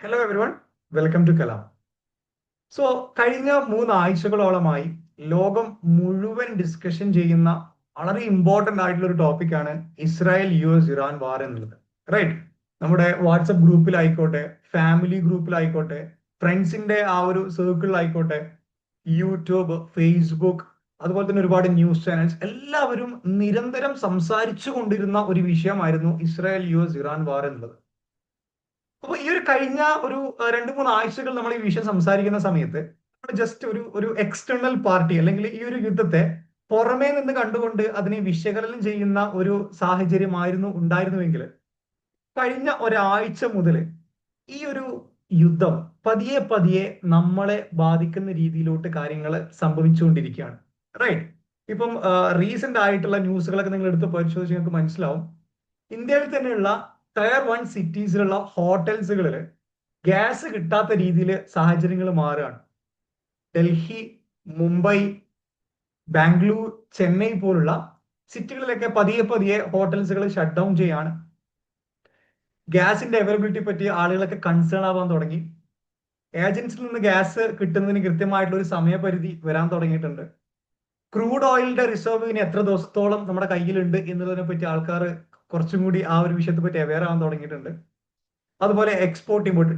Hello everyone, welcome to Kalam. So കഴിഞ്ഞ 3 ആഴ്ചകളോളമായി ലോകം മുഴുവൻ ഡിസ്കഷൻ ചെയ്യുന്ന വളരെ ഇമ്പോർട്ടന്റ് ആയിട്ടുള്ള ഒരു ടോപ്പിക്കാണ് ഇസ്രായേൽ US ഇറാൻ വാർ എന്നുള്ളത്. റൈറ്റ്? നമ്മുടെ വാട്സപ്പ് ഗ്രൂപ്പിലായിക്കോട്ടെ, ഫാമിലി ഗ്രൂപ്പിലായിക്കോട്ടെ, ഫ്രണ്ട്സിന്റെ ആ ഒരു സർക്കിളിലായിക്കോട്ടെ, യൂട്യൂബ്, ഫേസ്ബുക്ക്, അതുപോലെ തന്നെ ഒരുപാട് ന്യൂസ് ചാനൽസ് എല്ലാവരും നിരന്തരം സംസാരിച്ചു കൊണ്ടിരുന്ന ഒരു വിഷയമായിരുന്നു ഇസ്രായേൽ US ഇറാൻ വാർ എന്നുള്ളത്. അപ്പൊ ഈ ഒരു കഴിഞ്ഞ ഒരു 2-3 ആഴ്ചകൾ നമ്മൾ ഈ വിഷയം സംസാരിക്കുന്ന സമയത്ത് ജസ്റ്റ് ഒരു എക്സ്റ്റേണൽ പാർട്ടി അല്ലെങ്കിൽ ഈ ഒരു യുദ്ധത്തെ പുറമേ നിന്ന് കണ്ടുകൊണ്ട് അതിനെ വിശകലനം ചെയ്യുന്ന ഒരു സാഹചര്യമായിരുന്നു ഉണ്ടായിരുന്നുവെങ്കിൽ കഴിഞ്ഞ ഒരാഴ്ച മുതൽ ഈ ഒരു യുദ്ധം പതിയെ പതിയെ നമ്മളെ ബാധിക്കുന്ന രീതിയിലോട്ട് കാര്യങ്ങൾ സംഭവിച്ചുകൊണ്ടിരിക്കുകയാണ്. റൈറ്റ്? ഇപ്പം റീസെന്റ് ആയിട്ടുള്ള ന്യൂസുകളൊക്കെ നിങ്ങൾ എടുത്ത് പരിശോധിച്ച് നിങ്ങൾക്ക് മനസ്സിലാവും. ഇന്ത്യയിൽ തന്നെയുള്ള ടയർ 1 സിറ്റീസിലുള്ള ഹോട്ടൽസുകളിൽ ഗ്യാസ് കിട്ടാത്ത രീതിയിൽ സാഹചര്യങ്ങൾ മാറുകയാണ്. ഡൽഹി, മുംബൈ, ബാംഗ്ലൂർ, ചെന്നൈ പോലുള്ള സിറ്റികളിലൊക്കെ പതിയെ പതിയെ ഹോട്ടൽസുകൾ ഷട്ട് ഡൗൺ ചെയ്യാണ്. ഗ്യാസിന്റെ അവൈലബിലിറ്റി പറ്റി ആളുകളൊക്കെ കൺസേൺ ആവാൻ തുടങ്ങി. ഏജൻസിൽ നിന്ന് ഗ്യാസ് കിട്ടുന്നതിന് കൃത്യമായിട്ടുള്ള ഒരു സമയപരിധി വരാൻ തുടങ്ങിയിട്ടുണ്ട്. ക്രൂഡ് ഓയിലിന്റെ റിസർവ് ഇനി എത്ര ദിവസത്തോളം നമ്മുടെ കയ്യിലുണ്ട് എന്നതിനെ പറ്റി ആൾക്കാർ കുറച്ചും കൂടി ആ ഒരു വിഷയത്തെ പറ്റി അവെയർ ആവാൻ തുടങ്ങിയിട്ടുണ്ട്. അതുപോലെ export import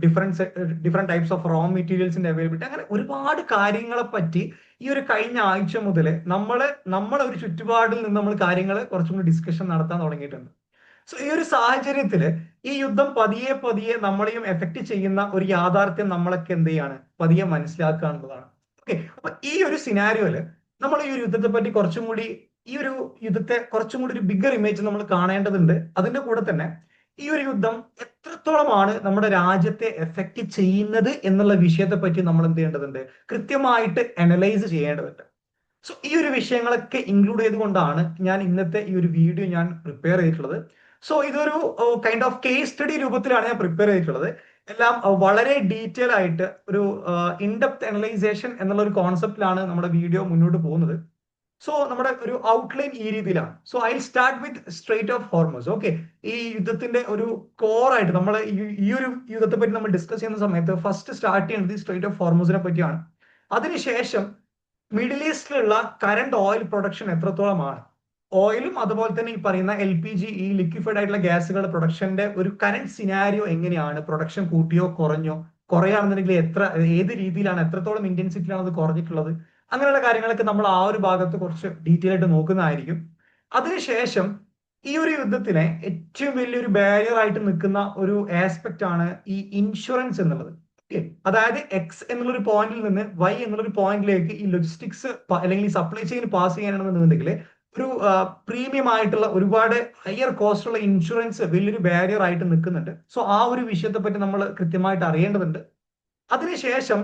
different types of raw മെറ്റീരിയൽസിന്റെ അവൈലബിലിറ്റി, അങ്ങനെ ഒരുപാട് കാര്യങ്ങളെ പറ്റി ഈ ഒരു കഴിഞ്ഞ ആഴ്ച മുതൽ നമ്മളെ ഒരു ചുറ്റുപാടിൽ നിന്ന് നമ്മൾ കാര്യങ്ങൾ കുറച്ചും കൂടി ഡിസ്കഷൻ നടത്താൻ തുടങ്ങിയിട്ടുണ്ട്. സോ ഈ ഒരു സാഹചര്യത്തിൽ ഈ യുദ്ധം പതിയെ പതിയെ നമ്മളെയും എഫക്ട് ചെയ്യുന്ന ഒരു യാഥാർത്ഥ്യം നമ്മളൊക്കെ എന്ത് ചെയ്യാണ് പതിയെ മനസ്സിലാക്കുക എന്നുള്ളതാണ്. ഓക്കെ, അപ്പൊ ഈ ഒരു സിനാരിയോയില് നമ്മൾ ഈ ഒരു യുദ്ധത്തെ പറ്റി കുറച്ചും കൂടി ഈ ഒരു യുദ്ധത്തെ കുറച്ചും കൂടി ഒരു ബിഗർ ഇമേജ് നമ്മൾ കാണേണ്ടതുണ്ട്. അതിന്റെ കൂടെ തന്നെ ഈ ഒരു യുദ്ധം എത്രത്തോളമാണ് നമ്മുടെ രാജ്യത്തെ എഫക്ട് ചെയ്യുന്നത് എന്നുള്ള വിഷയത്തെ പറ്റി നമ്മൾ എന്ത് ചെയ്യേണ്ടതുണ്ട്, കൃത്യമായിട്ട് അനലൈസ് ചെയ്യേണ്ടതുണ്ട്. സോ ഈ ഒരു വിഷയങ്ങളൊക്കെ ഇൻക്ലൂഡ് ചെയ്തുകൊണ്ടാണ് ഞാൻ ഇന്നത്തെ ഈ ഒരു വീഡിയോ ഞാൻ പ്രിപ്പയർ ചെയ്തിട്ടുള്ളത്. സോ ഇതൊരു കൈൻഡ് ഓഫ് കേസ് സ്റ്റഡി രൂപത്തിലാണ് ഞാൻ പ്രിപ്പയർ ചെയ്തിട്ടുള്ളത്. എല്ലാം വളരെ ഡീറ്റെയിൽ ആയിട്ട് ഒരു ഇൻഡെപ്ത് അനലൈസേഷൻ എന്നുള്ള ഒരു കോൺസെപ്റ്റിലാണ് നമ്മുടെ വീഡിയോ മുന്നോട്ട് പോകുന്നത്. സോ നമ്മുടെ ഒരു ഔട്ട്ലൈൻ ഈ രീതിയിലാണ്. So I start with straight of Hormuz. Okay, ഈ യുദ്ധത്തിന്റെ ഒരു കോർ ആയിട്ട് നമ്മൾ ഈ ഒരു യുദ്ധത്തെ പറ്റി നമ്മൾ ഡിസ്കസ് ചെയ്യുന്ന സമയത്ത് ഫസ്റ്റ് സ്റ്റാർട്ട് ചെയ്യുന്നത് സ്ട്രേറ്റ് ഓഫ് ഹോർമസിനെ പറ്റിയാണ്. അതിനുശേഷം മിഡിൽ ഈസ്റ്റിലുള്ള കറന്റ് ഓയിൽ പ്രൊഡക്ഷൻ എത്രത്തോളമാണ്, ഓയിലും അതുപോലെ തന്നെ ഈ പറയുന്ന LPG, ഈ ലിക്വിഫൈഡ് ആയിട്ടുള്ള ഗ്യാസുകളുടെ പ്രൊഡക്ഷന്റെ ഒരു കറന്റ് സിനാരിയോ എങ്ങനെയാണ്, പ്രൊഡക്ഷൻ കൂട്ടിയോ കുറഞ്ഞോ, കുറയാണെന്നുണ്ടെങ്കിൽ ഏത് രീതിയിലാണ്, എത്രത്തോളം ഇന്റൻസിറ്റിയിലാണ് അത് കുറഞ്ഞിട്ടുള്ളത്, അങ്ങനെയുള്ള കാര്യങ്ങളൊക്കെ നമ്മൾ ആ ഒരു ഭാഗത്ത് കുറച്ച് ഡീറ്റെയിൽ ആയിട്ട് നോക്കുന്നതായിരിക്കും. അതിനുശേഷം ഈ ഒരു യുദ്ധത്തിനെ ഏറ്റവും വലിയൊരു ബാരിയർ ആയിട്ട് നിൽക്കുന്ന ഒരു ആസ്പെക്ട് ആണ് ഈ ഇൻഷുറൻസ് എന്നുള്ളത്. അതായത് എക്സ് എന്നുള്ളൊരു പോയിന്റിൽ നിന്ന് വൈ എന്നുള്ളൊരു പോയിന്റിലേക്ക് ഈ ലോജിസ്റ്റിക്സ് അല്ലെങ്കിൽ ഈ സപ്ലൈ ചെയിൻ പാസ് ചെയ്യാനാണെന്നുണ്ടെങ്കിൽ ഒരു പ്രീമിയം ആയിട്ടുള്ള ഒരുപാട് ഹയർ കോസ്റ്റ് ഉള്ള ഇൻഷുറൻസ് വലിയൊരു ബാരിയർ ആയിട്ട് നിൽക്കുന്നുണ്ട്. സോ ആ ഒരു വിഷയത്തെ പറ്റി നമ്മൾ കൃത്യമായിട്ട് അറിയേണ്ടതുണ്ട്. അതിനുശേഷം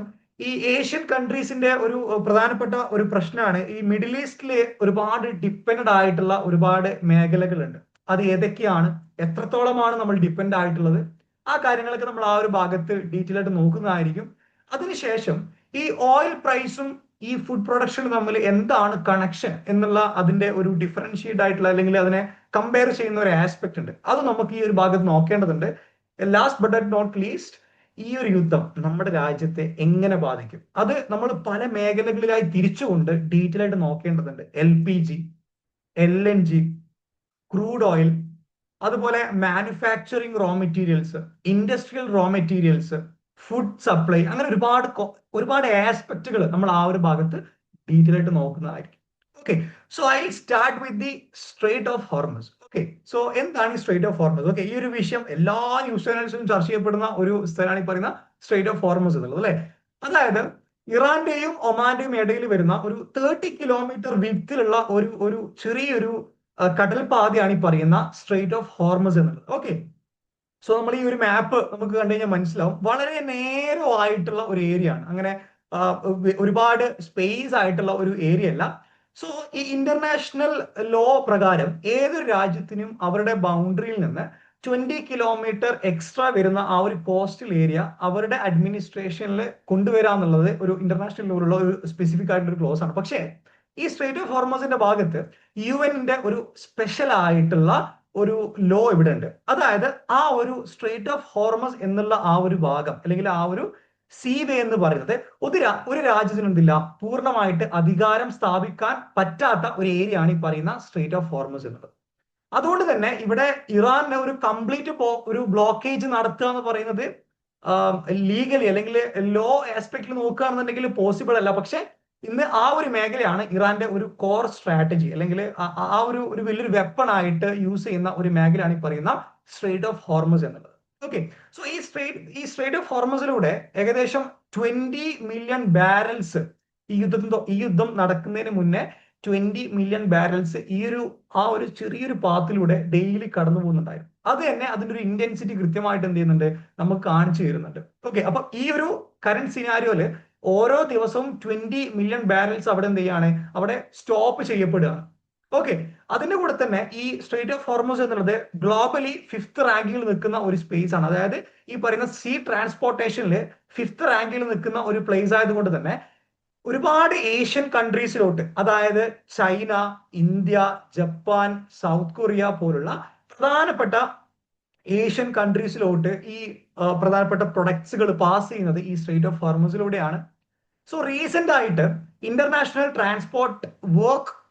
ഈ ഏഷ്യൻ കൺട്രീസിന്റെ ഒരു പ്രധാനപ്പെട്ട ഒരു പ്രശ്നമാണ് ഈ മിഡിൽ ഈസ്റ്റില് ഒരുപാട് ഡിപ്പെൻഡ് ആയിട്ടുള്ള ഒരുപാട് മേഖലകളുണ്ട്. അത് ഏതൊക്കെയാണ്, എത്രത്തോളമാണ് നമ്മൾ ഡിപ്പെൻഡ് ആയിട്ടുള്ളത്, ആ കാര്യങ്ങളൊക്കെ നമ്മൾ ആ ഒരു ഭാഗത്ത് ഡീറ്റെയിൽ ആയിട്ട് നോക്കുന്നതായിരിക്കും. അതിനുശേഷം ഈ ഓയിൽ പ്രൈസും ഈ ഫുഡ് പ്രൊഡക്ഷനും തമ്മിൽ എന്താണ് കണക്ഷൻ എന്നുള്ള അതിന്റെ ഒരു ഡിഫറൻഷിയേറ്റ് ആയിട്ടുള്ള അല്ലെങ്കിൽ അതിനെ കമ്പയർ ചെയ്യുന്ന ഒരു ആസ്പെക്ട് ഉണ്ട്. അത് നമുക്ക് ഈ ഒരു ഭാഗത്ത് നോക്കേണ്ടതുണ്ട്. ലാസ്റ്റ് ബട്ട് നോട്ട് ലീസ്റ്റ്, ഈ ഒരു യുദ്ധം നമ്മുടെ രാജ്യത്തെ എങ്ങനെ ബാധിക്കും, അത് നമ്മൾ പല മേഖലകളിലായി തിരിച്ചുകൊണ്ട് ഡീറ്റെയിൽ ആയിട്ട് നോക്കേണ്ടതുണ്ട്. LPG, LNG, ക്രൂഡ് ഓയിൽ, അതുപോലെ manufacturing raw materials, industrial raw materials, food supply, അങ്ങനെ ഒരുപാട് ആസ്പെക്റ്റുകൾ നമ്മൾ ആ ഒരു ഭാഗത്ത് ഡീറ്റെയിൽ ആയിട്ട് നോക്കുന്നതായിരിക്കും. Okay, so I start with the strait of Hormuz. Okay, so എന്താണ് ഈ സ്ട്രേറ്റ് ഓഫ് ഹോർമസ്? ഓക്കെ, ഈ ഒരു വിഷയം എല്ലാ ന്യൂസ് ചാനൽസിലും ചർച്ച ചെയ്യപ്പെടുന്ന ഒരു സ്ഥലമാണ് ഈ പറയുന്ന സ്ട്രേറ്റ് ഓഫ് ഹോർമസ് എന്നുള്ളത്, അല്ലെ? അതായത് ഇറാന്റെയും ഒമാന്റെയും ഇടയിൽ വരുന്ന ഒരു 30 കിലോമീറ്റർ വിഡ്ത്തിലുള്ള ഒരു ചെറിയൊരു കടൽ പാതയാണ് ഈ പറയുന്ന സ്ട്രേറ്റ് ഓഫ് ഹോർമസ് എന്നുള്ളത്. ഓക്കെ, സോ നമ്മൾ ഈ ഒരു മാപ്പ് നമുക്ക് കണ്ടു കഴിഞ്ഞാൽ മനസ്സിലാവും, വളരെ നേരോ ആയിട്ടുള്ള ഒരു ഏരിയ ആണ്. അങ്ങനെ ഒരുപാട് സ്പേസ് ആയിട്ടുള്ള ഒരു ഏരിയ അല്ല. സോ ഈ ഇന്റർനാഷണൽ ലോ പ്രകാരം ഏതൊരു രാജ്യത്തിനും അവരുടെ ബൗണ്ടറിയിൽ നിന്ന് 20 കിലോമീറ്റർ എക്സ്ട്രാ വരുന്ന ആ ഒരു കോസ്റ്റൽ ഏരിയ അവരുടെ അഡ്മിനിസ്ട്രേഷനിൽ കൊണ്ടുവരാന്നുള്ളത് ഒരു ഇന്റർനാഷണൽ ലോയിലുള്ള ഒരു സ്പെസിഫിക് ആയിട്ടുള്ള ഒരു ക്ലോസ് ആണ്. പക്ഷേ ഈ സ്ട്രേറ്റ് ഓഫ് ഹോർമസിന്റെ ഭാഗത്ത് UN ഒരു സ്പെഷ്യൽ ആയിട്ടുള്ള ഒരു ലോ ഇവിടെ ഉണ്ട്. അതായത് ആ ഒരു സ്ട്രേറ്റ് ഓഫ് ഹോർമസ് എന്നുള്ള ആ ഒരു ഭാഗം അല്ലെങ്കിൽ ആ ഒരു സീവേ എന്ന് പറയുന്നത് ഒരു രാജ്യത്തിന് എന്തില്ല, പൂർണ്ണമായിട്ട് അധികാരം സ്ഥാപിക്കാൻ പറ്റാത്ത ഒരു ഏരിയ ആണ് ഈ പറയുന്ന സ്ട്രേറ്റ് ഓഫ് ഹോർമസ് എന്നുള്ളത്. അതുകൊണ്ട് തന്നെ ഇവിടെ ഇറാനെ ഒരു കംപ്ലീറ്റ് ഒരു ബ്ലോക്കേജ് നടത്തുക എന്ന് പറയുന്നത് ലീഗലി അല്ലെങ്കിൽ ലോ ആസ്പെക്റ്റിൽ നോക്കുകയാണെന്നുണ്ടെങ്കിൽ പോസിബിൾ അല്ല. പക്ഷെ ഇന്ന് ആ ഒരു മേഖലയാണ് ഇറാന്റെ ഒരു കോർ സ്ട്രാറ്റജി അല്ലെങ്കിൽ ആ ഒരു വലിയൊരു വെപ്പൺ ആയിട്ട് യൂസ് ചെയ്യുന്ന ഒരു മേഖലയാണ് ഈ പറയുന്ന സ്ട്രേറ്റ് ഓഫ് ഹോർമസ് എന്നുള്ളത്. ഓക്കെ, സോ ഈ സ്ട്രേറ്റ് ഓഫ് ഹോർമസിലൂടെ ഏകദേശം 20 മില്യൺ ബാരൽസ് ഈ യുദ്ധം നടക്കുന്നതിന് മുന്നേ 20 മില്യൺ ബാരൽസ് ആ ഒരു ചെറിയൊരു പാത്തിലൂടെ ഡെയിലി കടന്നു പോകുന്നുണ്ടായിരുന്നു. അത് തന്നെ അതിന്റെ ഒരു ഇന്റൻസിറ്റി കൃത്യമായിട്ട് എന്ത് ചെയ്യുന്നുണ്ട്, നമുക്ക് കാണിച്ചു തരുന്നുണ്ട്. ഓക്കെ, അപ്പൊ ഈ ഒരു കറന്റ് സിനാരിയോയില് ഓരോ ദിവസവും 20 മില്യൺ ബാരൽസ് അവിടെ എന്ത് ചെയ്യാണ്, അവിടെ സ്റ്റോപ്പ് ചെയ്യപ്പെടുകയാണ്. ഓക്കെ, അതിന്റെ കൂടെ തന്നെ ഈ സ്ട്രേറ്റ് ഓഫ് ഹോർമസ് എന്നുള്ളത് ഗ്ലോബലി 5th റാങ്കിൽ നിൽക്കുന്ന ഒരു സ്പേസ് ആണ്. അതായത് ഈ പറയുന്ന സീ ട്രാൻസ്പോർട്ടേഷനിൽ 5th റാങ്കിൽ നിൽക്കുന്ന ഒരു പ്ലേസ് ആയതുകൊണ്ട് തന്നെ ഒരുപാട് ഏഷ്യൻ കൺട്രീസിലോട്ട്, അതായത് China, India, Japan, south Korea പോലുള്ള പ്രധാനപ്പെട്ട ഏഷ്യൻ കൺട്രീസിലോട്ട് ഈ പ്രധാനപ്പെട്ട പ്രൊഡക്ട്സുകൾ പാസ് ചെയ്യുന്നത് ഈ സ്ട്രേറ്റ് ഓഫ് ഹോർമസിലൂടെയാണ്. സോ റീസെന്റ് ആയിട്ട് ഇന്റർനാഷണൽ ട്രാൻസ്പോർട്ട്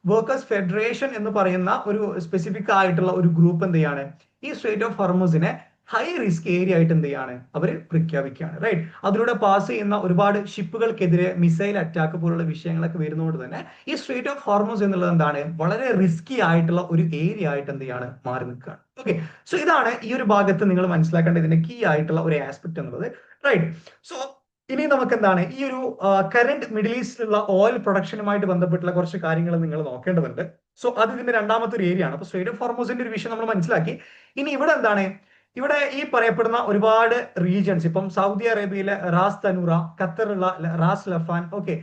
വർക്കേഴ്സ് ഫെഡറേഷൻ എന്ന് പറയുന്ന ഒരു സ്പെസിഫിക് ആയിട്ടുള്ള ഒരു ഗ്രൂപ്പ് എന്ത് ചെയ്യാണ്, ഈ സ്ട്രേറ്റ് ഓഫ് ഹോർമസിനെ ഹൈ റിസ്ക് ഏരിയ ആയിട്ട് എന്ത് ചെയ്യാണ്, അവർ പ്രഖ്യാപിക്കുകയാണ്. റൈറ്റ്, അതിലൂടെ പാസ് ചെയ്യുന്ന ഒരുപാട് ഷിപ്പുകൾക്കെതിരെ മിസൈൽ അറ്റാക്ക് പോലുള്ള വിഷയങ്ങളൊക്കെ വരുന്നതുകൊണ്ട് തന്നെ ഈ സ്ട്രേറ്റ് ഓഫ് ഹോർമസ് എന്നുള്ളത് എന്താണ്, വളരെ റിസ്കി ആയിട്ടുള്ള ഒരു ഏരിയ ആയിട്ട് എന്ത് ചെയ്യാണ്, മാറി നിൽക്കുകയാണ്. ഓക്കെ, സോ ഇതാണ് ഈ ഒരു ഭാഗത്ത് നിങ്ങൾ മനസ്സിലാക്കേണ്ട ഇതിന്റെ കീ ആയിട്ടുള്ള ഒരു ആസ്പെക്ട് എന്നുള്ളത്. റൈറ്റ്, സോ ഇനി നമുക്ക് എന്താണ് ഈ ഒരു കറന്റ് മിഡിൽ ഈസ്റ്റിലുള്ള ഓയിൽ പ്രൊഡക്ഷനുമായിട്ട് ബന്ധപ്പെട്ടുള്ള കുറച്ച് കാര്യങ്ങൾ നിങ്ങൾ നോക്കേണ്ടതുണ്ട്. സോ അത് ഇതിന്റെ രണ്ടാമത്തെ ഒരു ഏരിയ ആണ്. അപ്പൊ സ്ട്രേറ്റ് ഓഫ് ഹോർമസിന്റെ ഒരു വിഷയം നമ്മൾ മനസ്സിലാക്കി. ഇനി ഇവിടെ എന്താണ്, ഇവിടെ ഈ പറയപ്പെടുന്ന ഒരുപാട് റീജിയൻസ്, ഇപ്പം സൗദി അറേബ്യയിലെ റാസ് തനൂറ, ഖത്തറുള്ള റാസ് ലഫാൻ, ഓക്കെ,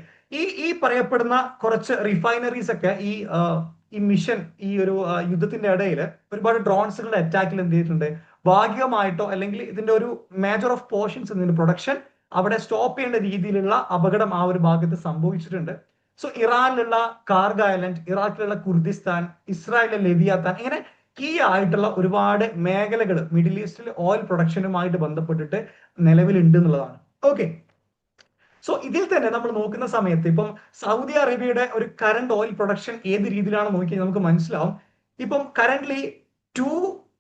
ഈ പറയപ്പെടുന്ന കുറച്ച് റിഫൈനറീസ് ഒക്കെ ഈ മിഷൻ ഈ ഒരു യുദ്ധത്തിന്റെ ഇടയിൽ ഒരുപാട് ഡ്രോൺസുകളുടെ അറ്റാക്കിൽ എന്ത് ചെയ്തിട്ടുണ്ട്, ഭാഗികമായിട്ടോ അല്ലെങ്കിൽ ഇതിന്റെ ഒരു മേജർ ഓഫ് പോർഷൻസ് ഇതിന്റെ പ്രൊഡക്ഷൻ അവിടെ സ്റ്റോപ്പ് ചെയ്യേണ്ട രീതിയിലുള്ള അപകടം ആ ഒരു ഭാഗത്ത് സംഭവിച്ചിട്ടുണ്ട്. സോ ഇറാനിലുള്ള കാർഗ ഐലൻഡ്, ഇറാഖിലുള്ള കുർദിസ്ഥാൻ, ഇസ്രായേലിലെ ലെവിയാത്താൻ, ഇങ്ങനെ കീ ആയിട്ടുള്ള ഒരുപാട് മേഖലകൾ മിഡിൽ ഈസ്റ്റിൽ ഓയിൽ പ്രൊഡക്ഷനുമായിട്ട് ബന്ധപ്പെട്ടിട്ട് നിലവിലുണ്ട് എന്നുള്ളതാണ്. ഓക്കെ, സോ ഇതിൽ തന്നെ നമ്മൾ നോക്കുന്ന സമയത്ത് ഇപ്പം സൗദി അറേബ്യയുടെ ഒരു കറന്റ് ഓയിൽ പ്രൊഡക്ഷൻ ഏത് രീതിയിലാണ് നോക്കിയാൽ നമുക്ക് മനസ്സിലാവും. ഇപ്പം കറന്റ്ലി 2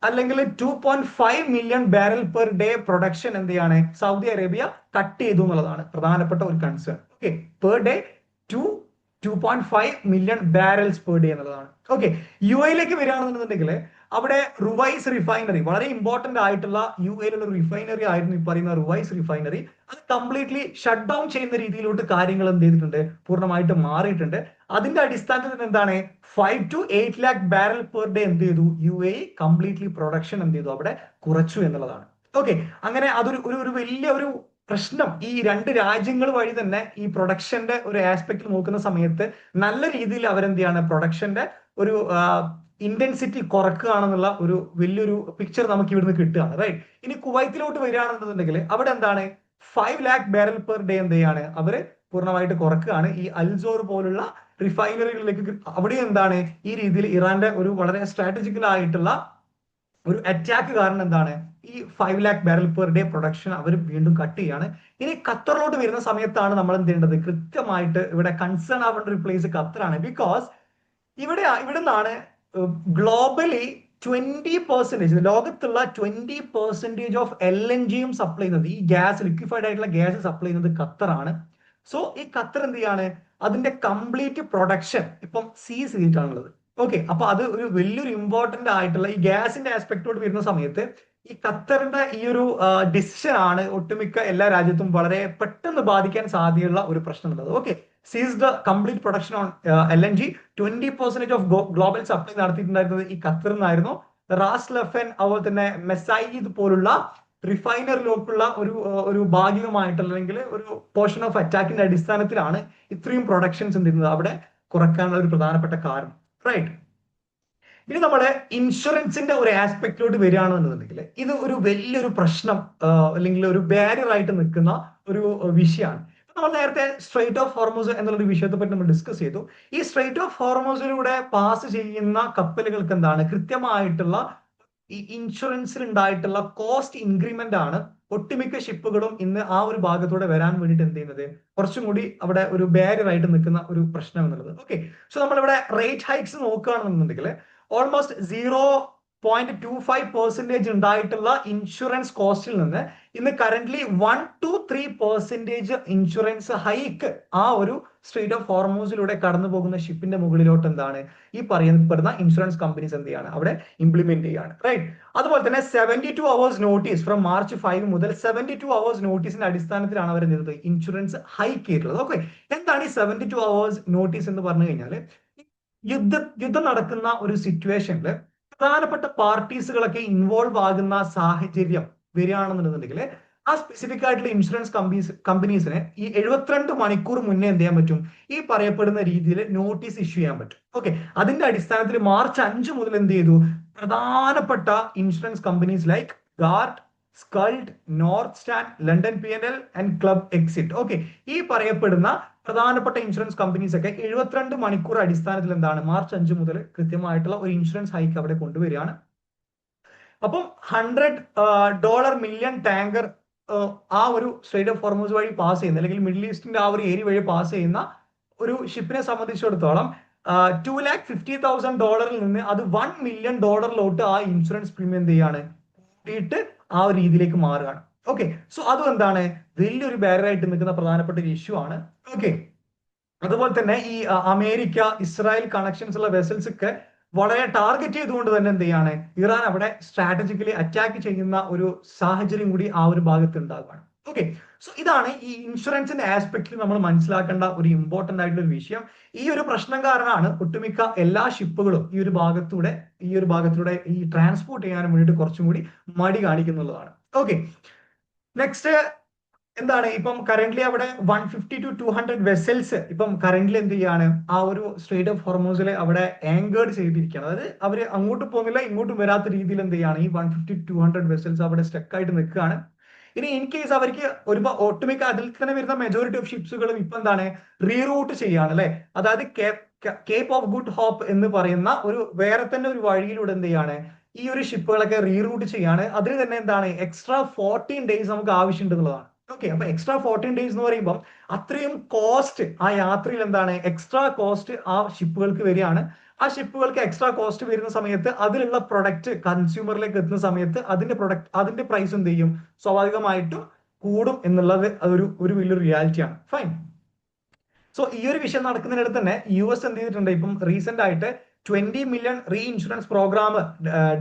അല്ലെങ്കിൽ 2.5 million barrel per day production എന്ത് ചെയ്യാണ്, സൗദി അറേബ്യ കട്ട് ചെയ്തു എന്നുള്ളതാണ് പ്രധാനപ്പെട്ട ഒരു concern. Okay, per day 2.5 million barrels per day എന്നുള്ളതാണ്. ഓക്കെ, യു എയിലേക്ക് വരികയാണെന്നുണ്ടെങ്കിൽ അവിടെ റുവൈസ് റിഫൈനറി, വളരെ ഇമ്പോർട്ടന്റ് ആയിട്ടുള്ള യു എയിലുള്ള റിഫൈനറി ആയിരുന്നു ഈ പറയുന്ന റുവൈസ് റിഫൈനറി. അത് കംപ്ലീറ്റ്ലി ഷട്ട് ഡൗൺ ചെയ്യുന്ന രീതിയിലോട്ട് കാര്യങ്ങൾ എന്ത് ചെയ്തിട്ടുണ്ട്, പൂർണ്ണമായിട്ട് മാറിയിട്ടുണ്ട്. അതിന്റെ അടിസ്ഥാനത്തിൽ എന്താണ് 5 to 8 lakh barrel per day എന്ത് ചെയ്തു, യു എ കംപ്ലീറ്റ്ലി പ്രൊഡക്ഷൻ എന്ത് ചെയ്തു, അവിടെ കുറച്ചു എന്നുള്ളതാണ്. ഓക്കെ, അങ്ങനെ അതൊരു വലിയ ഒരു പ്രശ്നം ഈ രണ്ട് രാജ്യങ്ങൾ വഴി തന്നെ ഈ പ്രൊഡക്ഷന്റെ ഒരു ആസ്പെക്ട് നോക്കുന്ന സമയത്ത് നല്ല രീതിയിൽ അവരെന്ത് ചെയ്യാണ്, പ്രൊഡക്ഷന്റെ ഒരു ഇന്റൻസിറ്റി കുറക്കുകയാണെന്നുള്ള ഒരു വലിയൊരു പിക്ചർ നമുക്ക് ഇവിടുന്ന് കിട്ടുകയാണ്. റൈറ്റ്, ഇനി കുവൈത്തിലോട്ട് വരികയാണെന്നുണ്ടെങ്കിൽ അവിടെ എന്താണ് 5 lakh ബാരൽ പെർ ഡേ എന്ത് ചെയ്യാണ്, അവര് പൂർണ്ണമായിട്ട് കുറക്കുകയാണ്. ഈ അൽസോർ പോലുള്ള റിഫൈനറികളിലേക്ക് അവിടെ എന്താണ് ഈ രീതിയിൽ ഇറാന്റെ ഒരു വളരെ സ്ട്രാറ്റജിക്കൽ ആയിട്ടുള്ള ഒരു അറ്റാക്ക് കാരണം എന്താണ് ഈ 5 lakh barrel per day production അവർ വീണ്ടും കട്ട് ചെയ്യാണ്. ഇനി ഖത്തറിലോട്ട് വരുന്ന സമയത്താണ് നമ്മൾ എന്ത് ചെയ്യേണ്ടത്, കൃത്യമായിട്ട് ഇവിടെ കൺസേൺ ആവേണ്ട ഒരു പ്ലേസ് ഖത്തറാണ്. ബിക്കോസ് ഇവിടെ നിന്നാണ് ഗ്ലോബലി 20%, ലോകത്തുള്ള 20% ഓഫ് LNG സപ്ലൈ ചെയ്യുന്നത്, ഈ ഗ്യാസ് ലിക്വിഫൈഡ് ആയിട്ടുള്ള ഗ്യാസ് സപ്ലൈ ചെയ്യുന്നത് ഖത്തറാണ്. സോ ഈ ഖത്തർ എന്ത് ചെയ്യാണ്, അതിന്റെ കംപ്ലീറ്റ് പ്രൊഡക്ഷൻ ഇപ്പം സീസ് ചെയ്തിട്ടാണുള്ളത്. ഓക്കെ, അപ്പൊ അത് ഒരു വലിയൊരു ഇമ്പോർട്ടന്റ് ആയിട്ടുള്ള ഈ ഗ്യാസിന്റെ ആസ്പെക്ടോട് വരുന്ന സമയത്ത് ഈ ഖത്തറിന്റെ ഈ ഒരു ഡിസിഷൻ ആണ് ഒട്ടുമിക്ക എല്ലാ രാജ്യത്തും വളരെ പെട്ടെന്ന് ബാധിക്കാൻ സാധ്യതയുള്ള ഒരു പ്രശ്നം ഉള്ളത്. Okay, ceases the complete production on LNG. 20% of global supply നടത്തിയിട്ടുണ്ടായിരുന്നത് ഈ ഖത്തറിൽ നിന്നായിരുന്നു. റാസ് ലഫൻ അതുപോലെ തന്നെ മെസൈദ് പോലുള്ള റിഫൈനറിലോട്ടുള്ള ഒരു ഭാഗികമായിട്ടുള്ള അല്ലെങ്കിൽ ഒരു പോർഷൻ ഓഫ് അറ്റാക്കിന്റെ അടിസ്ഥാനത്തിലാണ് ഇത്രയും പ്രൊഡക്ഷൻസ് എന്ത് ചെയ്യുന്നത് അവിടെ കുറയ്ക്കാനുള്ള ഒരു പ്രധാനപ്പെട്ട കാരണം. റൈറ്റ്, ഇനി നമ്മള് ഇൻഷുറൻസിന്റെ ഒരു ആസ്പെക്റ്റിലോട്ട് വരികയാണെന്നുണ്ടെങ്കിൽ ഇത് ഒരു വലിയൊരു പ്രശ്നം അല്ലെങ്കിൽ ഒരു ബാരിയർ ആയിട്ട് നിൽക്കുന്ന ഒരു വിഷയമാണ്. നമ്മൾ നേരത്തെ സ്ട്രേറ്റ് ഓഫ് ഹോർമൂസ് എന്നുള്ള വിഷയത്തെ പറ്റി നമ്മൾ ഡിസ്കസ് ചെയ്തു. ഈ സ്ട്രേറ്റ് ഓഫ് ഹോർമൂസിലൂടെ പാസ് ചെയ്യുന്ന കപ്പലുകൾക്ക് എന്താണ് കൃത്യമായിട്ടുള്ള ഈ ഇൻഷുറൻസിൽ ഉണ്ടായിട്ടുള്ള കോസ്റ്റ് ഇൻക്രിമെന്റ് ആണ് ഒട്ടുമിക്ക ഷിപ്പുകളും ഇന്ന് ആ ഒരു ഭാഗത്തൂടെ വരാൻ വേണ്ടിയിട്ട് എന്ത് ചെയ്യുന്നത്, കുറച്ചും കൂടി അവിടെ ഒരു ബാരിയർ ആയിട്ട് നിൽക്കുന്ന ഒരു പ്രശ്നം എന്നുള്ളത്. ഓക്കെ, സോ നമ്മളിവിടെ റേറ്റ് ഹൈക്സ് നോക്കുകയാണെന്നുണ്ടെങ്കിൽ ഓൾമോസ്റ്റ് 0.25% ഉണ്ടായിട്ടുള്ള ഇൻഷുറൻസ് കോസ്റ്റിൽ നിന്ന് ഇന്ന് കറന്റ്ലി 1 to 3% ഇൻഷുറൻസ് ഹൈക്ക് ആ ഒരു സ്ട്രെയിറ്റ് ഓഫ് ഹോർമൂസിലൂടെ കടന്നു പോകുന്ന ഷിപ്പിന്റെ മുകളിലോട്ട് എന്താണ് ഈ പറയപ്പെടുന്ന ഇൻഷുറൻസ് കമ്പനീസ് എന്ത് ചെയ്യാണ്, അവിടെ ഇംപ്ലിമെന്റ് ചെയ്യാണ്. റൈറ്റ്. അതുപോലെ തന്നെ 72 hours നോട്ടീസ് ഫ്രം March 5 മുതൽ 72 hours നോട്ടീസിന്റെ അടിസ്ഥാനത്തിലാണ് അവർ എന്ത് ഇൻഷുറൻസ് ഹൈക്ക് ചെയ്തിട്ടുള്ളത്. ഓക്കെ, എന്താണ് ഈ 72 hours നോട്ടീസ് എന്ന് പറഞ്ഞു കഴിഞ്ഞാൽ, യുദ്ധം നടക്കുന്ന ഒരു സിറ്റുവേഷനിൽ പ്രധാനപ്പെട്ട പാർട്ടീസുകളൊക്കെ ഇൻവോൾവ് ആകുന്ന സാഹചര്യം വരികയാണെന്നുണ്ടെങ്കിൽ ആ സ്പെസിഫിക് ആയിട്ടുള്ള ഇൻഷുറൻസ് കമ്പനീസിന് ഈ 72 മണിക്കൂർ മുന്നേ എന്ത് ചെയ്യാൻ പറ്റും, ഈ പറയപ്പെടുന്ന രീതിയിൽ നോട്ടീസ് ഇഷ്യൂ ചെയ്യാൻ പറ്റും. ഓക്കെ, അതിന്റെ അടിസ്ഥാനത്തിൽ March 5 മുതൽ എന്ത് ചെയ്തു, പ്രധാനപ്പെട്ട insurance companies like Gard, Skuld, North Star, London P&L and club exit, okay, ഈ പറയപ്പെടുന്ന പ്രധാനപ്പെട്ട ഇൻഷുറൻസ് കമ്പനീസ് ഒക്കെ 72 മണിക്കൂർ അടിസ്ഥാനത്തിൽ എന്താണ് March 5 മുതൽ കൃത്യമായിട്ടുള്ള ഒരു ഇൻഷുറൻസ് ഹൈക്ക് അവിടെ കൊണ്ടുവരികയാണ്. അപ്പം $100 മില്യൺ ടാങ്കർ ആ ഒരു സ്ട്രെയിറ്റ് ഓഫ് ഹോർമൂസ് വഴി പാസ് ചെയ്യുന്ന, അല്ലെങ്കിൽ മിഡിൽ ഈസ്റ്റിന്റെ ആ ഒരു ഏരിയ വഴി പാസ് ചെയ്യുന്ന ഒരു ഷിപ്പിനെ സംബന്ധിച്ചിടത്തോളം $250,000 നിന്ന് അത് $1 മില്യൺ ആ ഇൻഷുറൻസ് പ്രീമിയം എന്ത് ചെയ്യാണ് കൂട്ടിയിട്ട് ആ ഒരു രീതിയിലേക്ക് മാറുകയാണ്. ഓക്കെ, സോ അതും എന്താണ് വലിയൊരു ബാരിയർ ആയിട്ട് നിൽക്കുന്ന പ്രധാനപ്പെട്ട ഒരു ഇഷ്യൂ ആണ്. ഓക്കെ, അതുപോലെ തന്നെ ഈ അമേരിക്ക ഇസ്രായേൽ കണക്ഷൻസ് ഉള്ള വെസൽസ് ഒക്കെ വളരെ ടാർഗറ്റ് ചെയ്തുകൊണ്ട് തന്നെ എന്ത് ചെയ്യാണ് ഇറാൻ അവിടെ സ്ട്രാറ്റജിക്കലി അറ്റാക്ക് ചെയ്യുന്ന ഒരു സാഹചര്യം കൂടി ആ ഒരു ഭാഗത്ത് ഉണ്ടാകുകയാണ്. ഓക്കെ, സോ ഇതാണ് ഈ ഇൻഷുറൻസിന്റെ ആസ്പെക്റ്റിൽ നമ്മൾ മനസ്സിലാക്കേണ്ട ഒരു ഇമ്പോർട്ടന്റ് ആയിട്ടുള്ള ഒരു വിഷയം. ഈ ഒരു പ്രശ്നം കാരണമാണ് ഒട്ടുമിക്ക എല്ലാ ഷിപ്പുകളും ഈ ഒരു ഭാഗത്തൂടെ ഈ ട്രാൻസ്പോർട്ട് ചെയ്യാനും വേണ്ടിയിട്ട് കുറച്ചും കൂടി മടി കാണിക്കുന്നുള്ളതാണ്. ഓക്കെ, നെക്സ്റ്റ് എന്താണ്, ഇപ്പം കറന്റ്ലി അവിടെ 150 to 200 വെസൽസ് ഇപ്പം കറന്റ്ലി എന്ത് ചെയ്യാണ് ആ ഒരു സ്ട്രെയിറ്റ് ഓഫ് ഹോർമൂസിൽ അവിടെ ആങ്കേർഡ് ചെയ്തിരിക്കുകയാണ്. അതായത് അവര് അങ്ങോട്ട് പോകുന്നില്ല ഇങ്ങോട്ടും വരാത്ത രീതിയിൽ എന്ത് ചെയ്യാണ് ഈ 150 to 200 വെസൽസ് അവിടെ സ്റ്റക്ക് ആയിട്ട് നിൽക്കുകയാണ്. ഇനി ഇൻ കേസ് അവർക്ക് ഒരു ഒട്ടുമിക്ക അതിൽ തന്നെ വരുന്ന മെജോറിറ്റി ഓഫ് ഷിപ്സുകളും ഇപ്പൊ എന്താണ് റീറൂട്ട് ചെയ്യാണ് അല്ലെ, അതായത് കേപ്പ് ഓഫ് ഗുഡ് ഹോപ്പ് എന്ന് പറയുന്ന ഒരു വേറെ തന്നെ ഒരു വഴിയിലൂടെ എന്ത് ചെയ്യാണ് ഈ ഒരു ഷിപ്പുകളൊക്കെ റീറൂട്ട് ചെയ്യാണ്. അതിന് തന്നെ എന്താണ് എക്സ്ട്രാ 14 days നമുക്ക് ആവശ്യമുണ്ടെന്നുള്ളതാണ്. ഓക്കെ, അപ്പൊ എക്സ്ട്രാ 14 days എന്ന് പറയുമ്പോൾ അത്രയും കോസ്റ്റ് ആ യാത്രയിൽ എന്താണ് എക്സ്ട്രാ കോസ്റ്റ് ആ ഷിപ്പുകൾക്ക് വരികയാണ്. ആ ഷിപ്പുകൾക്ക് എക്സ്ട്രാ കോസ്റ്റ് വരുന്ന സമയത്ത് അതിലുള്ള പ്രൊഡക്റ്റ് കൺസ്യൂമറിലേക്ക് എത്തുന്ന സമയത്ത് അതിന്റെ പ്രൈസ് എന്ത് ചെയ്യും, സ്വാഭാവികമായിട്ടും കൂടും എന്നുള്ളത് ഒരു വലിയൊരു റിയാലിറ്റിയാണ്. ഫൈൻ. സോ ഈ ഒരു വിഷയം നടക്കുന്നതിനിടത്ത് തന്നെ US എന്ത് ചെയ്തിട്ടുണ്ട്, ഇപ്പം റീസെന്റ് ആയിട്ട് 20 million reinsurance programme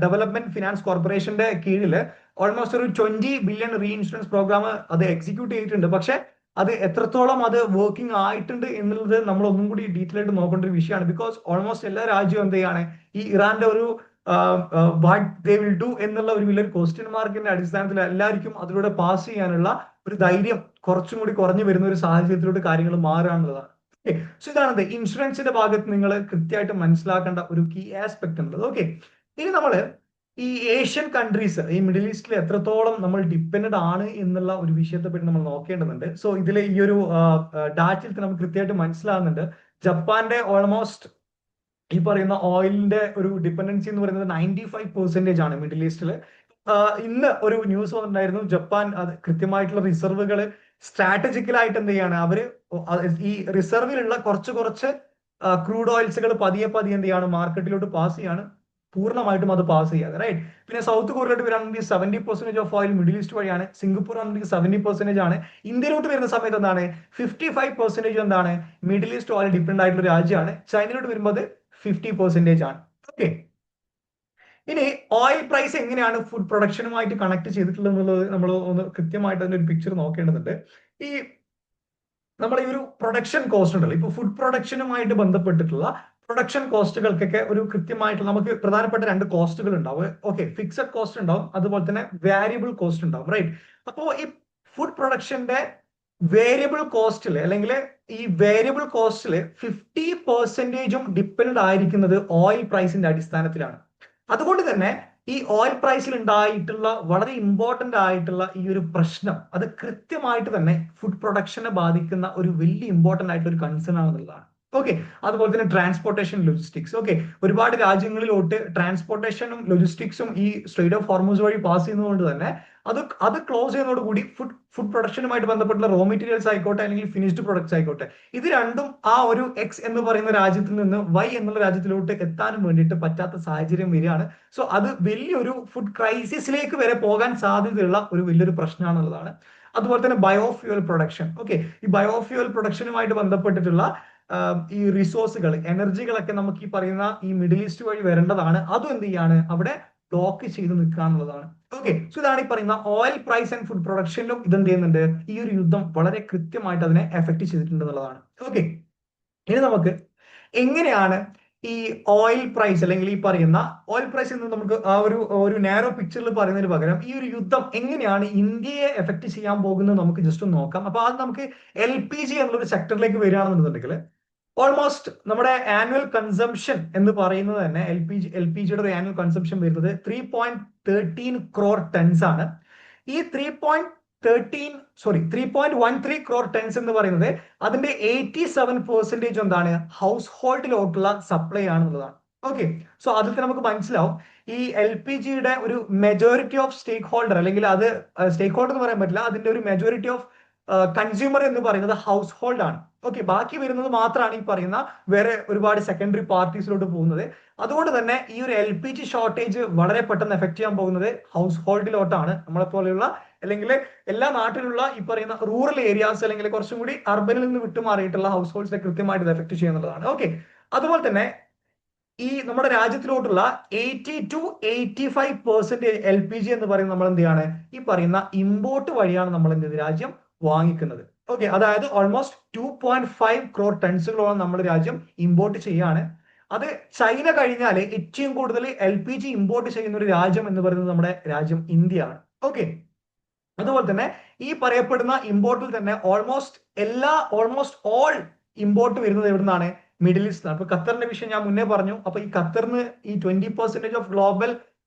development finance കോർപ്പറേഷന്റെ കീഴിൽ ഓൾമോസ്റ്റ് ഒരു 20 ബില്യൺ റീ ഇൻഷുറൻസ് പ്രോഗ്രാം അത് എക്സിക്യൂട്ട് ചെയ്തിട്ടുണ്ട്. പക്ഷെ അത് എത്രത്തോളം അത് വർക്കിംഗ് ആയിട്ടുണ്ട് എന്നുള്ളത് നമ്മൾ ഒന്നും കൂടി ഡീറ്റെയിൽ ആയിട്ട് നോക്കേണ്ട ഒരു വിഷയമാണ്. ബിക്കോസ് ഓൾമോസ്റ്റ് എല്ലാ രാജ്യവും എന്ത് ചെയ്യാണ് ഈ ഇറാന്റെ ഒരു വാട്ട് ദേ വിൽ ഡു എന്നുള്ള ഒരു വലിയൊരു ക്വസ്റ്റ്യൻ മാർക്കിന്റെ അടിസ്ഥാനത്തിൽ എല്ലാവർക്കും അതിലൂടെ പാസ് ചെയ്യാനുള്ള ഒരു ധൈര്യം കുറച്ചും കൂടി കുറഞ്ഞു വരുന്ന ഒരു സാഹചര്യത്തിലൂടെ കാര്യങ്ങൾ മാറുകയാണുള്ളതാണ്. സോ ഇതാണ് ഇൻഷുറൻസിന്റെ ഭാഗത്ത് നിങ്ങൾ കൃത്യമായിട്ട് മനസ്സിലാക്കേണ്ട ഒരു കീ ആസ്പെക്ട് എന്നുള്ളത്. ഓക്കെ, ഇനി നമ്മള് ഈ ഏഷ്യൻ കൺട്രീസ് ഈ മിഡിൽ ഈസ്റ്റിൽ എത്രത്തോളം നമ്മൾ ഡിപ്പെൻഡ് ആണ് എന്നുള്ള ഒരു വിഷയത്തെ പറ്റി നമ്മൾ നോക്കേണ്ടതുണ്ട്. സോ ഇതിൽ ഈ ഒരു ഡാറ്റയിൽ നമുക്ക് കൃത്യമായിട്ട് മനസ്സിലാകുന്നുണ്ട് ജപ്പാന്റെ ഓൾമോസ്റ്റ് ഈ പറയുന്ന ഓയിലിന്റെ ഒരു ഡിപ്പെൻഡൻസി എന്ന് പറയുന്നത് 95% ആണ് മിഡിൽ ഈസ്റ്റിൽ. ഇന്ന് ഒരു ന്യൂസ് വന്നിട്ടുണ്ടായിരുന്നു, ജപ്പാൻ അത് കൃത്യമായിട്ടുള്ള റിസർവുകൾ സ്ട്രാറ്റജിക്കലായിട്ട് എന്ത് ചെയ്യാണ് അവര് ഈ റിസർവിലുള്ള കുറച്ച് ക്രൂഡ് ഓയിൽസുകൾ പതിയെ എന്ത് ചെയ്യാണ് മാർക്കറ്റിലോട്ട് പാസ് ചെയ്യാണ്, പൂർണ്ണമായിട്ടും അത് പാസ് ചെയ്യാതെ. റൈറ്റ്. പിന്നെ സൗത്ത് കൊറിയയിലോട്ട് വരാണെങ്കിൽ 70% ഓഫ് ഓയിൽ മിഡിൽ ഈസ്റ്റ് വഴിയാണ്. സിംഗപ്പൂർ ആണെങ്കിൽ 70% ആണ്. ഇന്ത്യയിലോട്ട് വരുന്ന സമയത്ത് എന്താണ് 55% എന്താണ് മിഡിൽ ഈസ്റ്റ് ഓയിൽ ഡിപ്പെൻഡ് ആയിട്ടുള്ള രാജ്യമാണ്. ചൈനയിലോട്ട് വരുമ്പോൾ 50% ആണ്. ഓക്കെ, ഇനി ഓയിൽ പ്രൈസ് എങ്ങനെയാണ് ഫുഡ് പ്രൊഡക്ഷനുമായിട്ട് കണക്ട് ചെയ്തിട്ടുള്ളത് എന്നുള്ളത് നമ്മൾ ഒന്ന് കൃത്യമായിട്ട് അതിന്റെ ഒരു പിക്ചർ നോക്കേണ്ടതുണ്ട്. ഈ നമ്മൾ ഈ ഒരു പ്രൊഡക്ഷൻ കോസ്റ്റ് ഉണ്ടല്ലോ, ഇപ്പൊ ഫുഡ് പ്രൊഡക്ഷനുമായിട്ട് ബന്ധപ്പെട്ടിട്ടുള്ള പ്രൊഡക്ഷൻ കോസ്റ്റുകൾക്കൊക്കെ ഒരു കൃത്യമായിട്ട് നമുക്ക് പ്രധാനപ്പെട്ട 2 കോസ്റ്റുകൾ ഉണ്ടാവും. ഓക്കെ, ഫിക്സഡ് കോസ്റ്റ് ഉണ്ടാവും, അതുപോലെ തന്നെ വേരിയബിൾ കോസ്റ്റ് ഉണ്ടാവും. റൈറ്റ്. അപ്പോ ഈ ഫുഡ് പ്രൊഡക്ഷന്റെ വേരിയബിൾ കോസ്റ്റിൽ അല്ലെങ്കിൽ ഈ വേരിയബിൾ കോസ്റ്റിൽ 50% ഡിപ്പെൻഡ് ആയിരിക്കുന്നത് ഓയിൽ പ്രൈസിന്റെ അടിസ്ഥാനത്തിലാണ്. അതുകൊണ്ട് തന്നെ ഈ ഓയിൽ പ്രൈസിൽ ഉണ്ടായിട്ടുള്ള വളരെ ഇമ്പോർട്ടന്റ് ആയിട്ടുള്ള ഈ ഒരു പ്രശ്നം അത് കൃത്യമായിട്ട് തന്നെ ഫുഡ് പ്രൊഡക്ഷനെ ബാധിക്കുന്ന ഒരു വലിയ ഇമ്പോർട്ടന്റ് ആയിട്ടുള്ള ഒരു കൺസേൺ ആണെന്നുള്ളതാണ്. ഓക്കെ. അതുപോലെ തന്നെ ട്രാൻസ്പോർട്ടേഷൻ ലോജിസ്റ്റിക്സ്. ഓക്കെ, ഒരുപാട് രാജ്യങ്ങളിലോട്ട് ട്രാൻസ്പോർട്ടേഷനും ലോജിസ്റ്റിക്സും ഈ സ്ട്രെയിറ്റ് ഓഫ് ഹോർമൂസ് വഴി പാസ് ചെയ്യുന്നതുകൊണ്ട് തന്നെ അത് ക്ലോസ് ചെയ്യുന്നതോടുകൂടി ഫുഡ് പ്രൊഡക്ഷനുമായിട്ട് ബന്ധപ്പെട്ടുള്ള റോ മെറ്റീരിയൽസ് ആയിക്കോട്ടെ അല്ലെങ്കിൽ ഫിനിഷ്ഡ് പ്രൊഡക്ട്സ് ആയിക്കോട്ടെ, ഇത് രണ്ടും ആ ഒരു എക്സ് എന്ന് പറയുന്ന രാജ്യത്തിൽ നിന്ന് വൈ എന്നുള്ള രാജ്യത്തിലോട്ട് എത്താനും വേണ്ടിയിട്ട് പറ്റാത്ത സാഹചര്യം വരികയാണ്. സോ അത് വലിയൊരു ഫുഡ് ക്രൈസിസിലേക്ക് വരെ പോകാൻ സാധ്യതയുള്ള ഒരു വലിയൊരു പ്രശ്നമാണെന്നുള്ളതാണ്. അതുപോലെ തന്നെ ബയോഫ്യൂവൽ പ്രൊഡക്ഷൻ. ഓക്കെ, ഈ ബയോഫ്യൂവൽ പ്രൊഡക്ഷനുമായിട്ട് ബന്ധപ്പെട്ടിട്ടുള്ള ഈ റിസോഴ്സുകൾ, എനർജികളൊക്കെ നമുക്ക് ഈ പറയുന്ന ഈ മിഡിൽ ഈസ്റ്റ് വഴി വരേണ്ടതാണ്. അതും എന്ത് ചെയ്യാണ്, അവിടെ ബ്ലോക്ക് ചെയ്ത് നിൽക്കുക എന്നുള്ളതാണ്. ഓക്കെ, സോ ഇതാണ് ഈ പറയുന്ന ഓയിൽ പ്രൈസ് ആൻഡ് ഫുഡ് പ്രൊഡക്ഷനിലും ഇതെന്ത് ചെയ്യുന്നുണ്ട്, ഈ ഒരു യുദ്ധം വളരെ കൃത്യമായിട്ട് അതിനെ എഫക്ട് ചെയ്തിട്ടുണ്ട് എന്നുള്ളതാണ്. ഓക്കെ, ഇനി നമുക്ക് എങ്ങനെയാണ് ഈ ഓയിൽ പ്രൈസ് അല്ലെങ്കിൽ ഈ പറയുന്ന ഓയിൽ പ്രൈസ് എന്ന് നമുക്ക് ആ ഒരു നാരോ പിക്ചറിൽ പറയുന്നതിന് പകരം ഈ ഒരു യുദ്ധം എങ്ങനെയാണ് ഇന്ത്യയെ എഫക്ട് ചെയ്യാൻ പോകുന്നത് നമുക്ക് ജസ്റ്റ് ഒന്ന് നോക്കാം. അപ്പൊ അത് നമുക്ക് LPG എന്നുള്ള ഒരു സെക്ടറിലേക്ക് വരികയാണെന്നുണ്ടെങ്കിൽ ഓൾമോസ്റ്റ് നമ്മുടെ ആനുവൽ കൺസംഷൻ എന്ന് പറയുന്നത് തന്നെ എൽ പി ജിയുടെ ഒരു ആനുവൽ കൺസംഷൻ വരുന്നത് 3.13 ക്രോർ ടൺസ് ആണ്. ഈ 3.13 ക്രോർ ടൺസ് എന്ന് പറയുന്നത് അതിന്റെ 87% എന്താണ്, ഹൗസ് ഹോൾഡിലോട്ടുള്ള സപ്ലൈ ആണെന്നുള്ളതാണ്. ഓക്കെ, സോ അതിൽ തന്നെ നമുക്ക് മനസ്സിലാവും ഈ LPGയുടെ ഒരു മെജോറിറ്റി ഓഫ് സ്റ്റേക്ക് ഹോൾഡർ, അല്ലെങ്കിൽ അത് സ്റ്റേക്ക് ഹോൾഡർ എന്ന് പറയാൻ പറ്റില്ല, അതിന്റെ ഒരു മെജോറിറ്റി ഓഫ് കൺസ്യൂമർ എന്ന് പറയുന്നത് ഹൗസ് ഹോൾഡ് ആണ്. ഓക്കെ, ബാക്കി വരുന്നത് മാത്രമാണ് ഈ പറയുന്ന വേറെ ഒരുപാട് സെക്കൻഡറി പാർട്ടീസിലോട്ട് പോകുന്നത്. അതുകൊണ്ട് തന്നെ ഈ ഒരു LPG ഷോർട്ടേജ് വളരെ പെട്ടെന്ന് എഫക്ട് ചെയ്യാൻ പോകുന്നത് ഹൗസ് ഹോൾഡിലോട്ടാണ്. നമ്മളെ പോലെയുള്ള അല്ലെങ്കിൽ എല്ലാ നാട്ടിലുള്ള ഈ പറയുന്ന റൂറൽ ഏരിയാസ് അല്ലെങ്കിൽ കുറച്ചും കൂടി അർബനിൽ നിന്ന് വിട്ടുമാറിയിട്ടുള്ള ഹൗസ് ഹോൾഡ്സിനെ കൃത്യമായിട്ട് എഫക്ട് ചെയ്യുന്നതാണ്. ഓക്കെ, അതുപോലെ തന്നെ ഈ നമ്മുടെ രാജ്യത്തിലോട്ടുള്ള 80-85% LPG എന്ന് പറയുന്നത് നമ്മൾ എന്ത് ചെയ്യാണ്, ഈ പറയുന്ന ഇമ്പോർട്ട് വഴിയാണ് നമ്മൾ എന്ത് രാജ്യം വാങ്ങിക്കുന്നത്. ഓക്കെ, അതായത് ഓൾമോസ്റ്റ് 2.5 ക്രോർ ടൺസുകളോളം നമ്മുടെ രാജ്യം ഇമ്പോർട്ട് ചെയ്യാണ്. അത് ചൈന കഴിഞ്ഞാൽ ഏറ്റവും കൂടുതൽ LPG ഇമ്പോർട്ട് ചെയ്യുന്ന ഒരു രാജ്യം എന്ന് പറയുന്നത് നമ്മുടെ രാജ്യം ഇന്ത്യയാണ്. ഓക്കെ, അതുപോലെ തന്നെ ഈ പറയപ്പെടുന്ന ഇമ്പോർട്ടിൽ തന്നെ ഓൾമോസ്റ്റ് ഓൾ ഇമ്പോർട്ട് വരുന്നത് എവിടെ നിന്നാണ്, മിഡിൽ ഈസ്റ്റ്. അപ്പൊ ഖത്തറിന്റെ വിഷയം ഞാൻ മുന്നേ പറഞ്ഞു. അപ്പൊ ഈ ഖത്തറിന് ഈ 20% ഓഫ് ഗ്ലോബൽ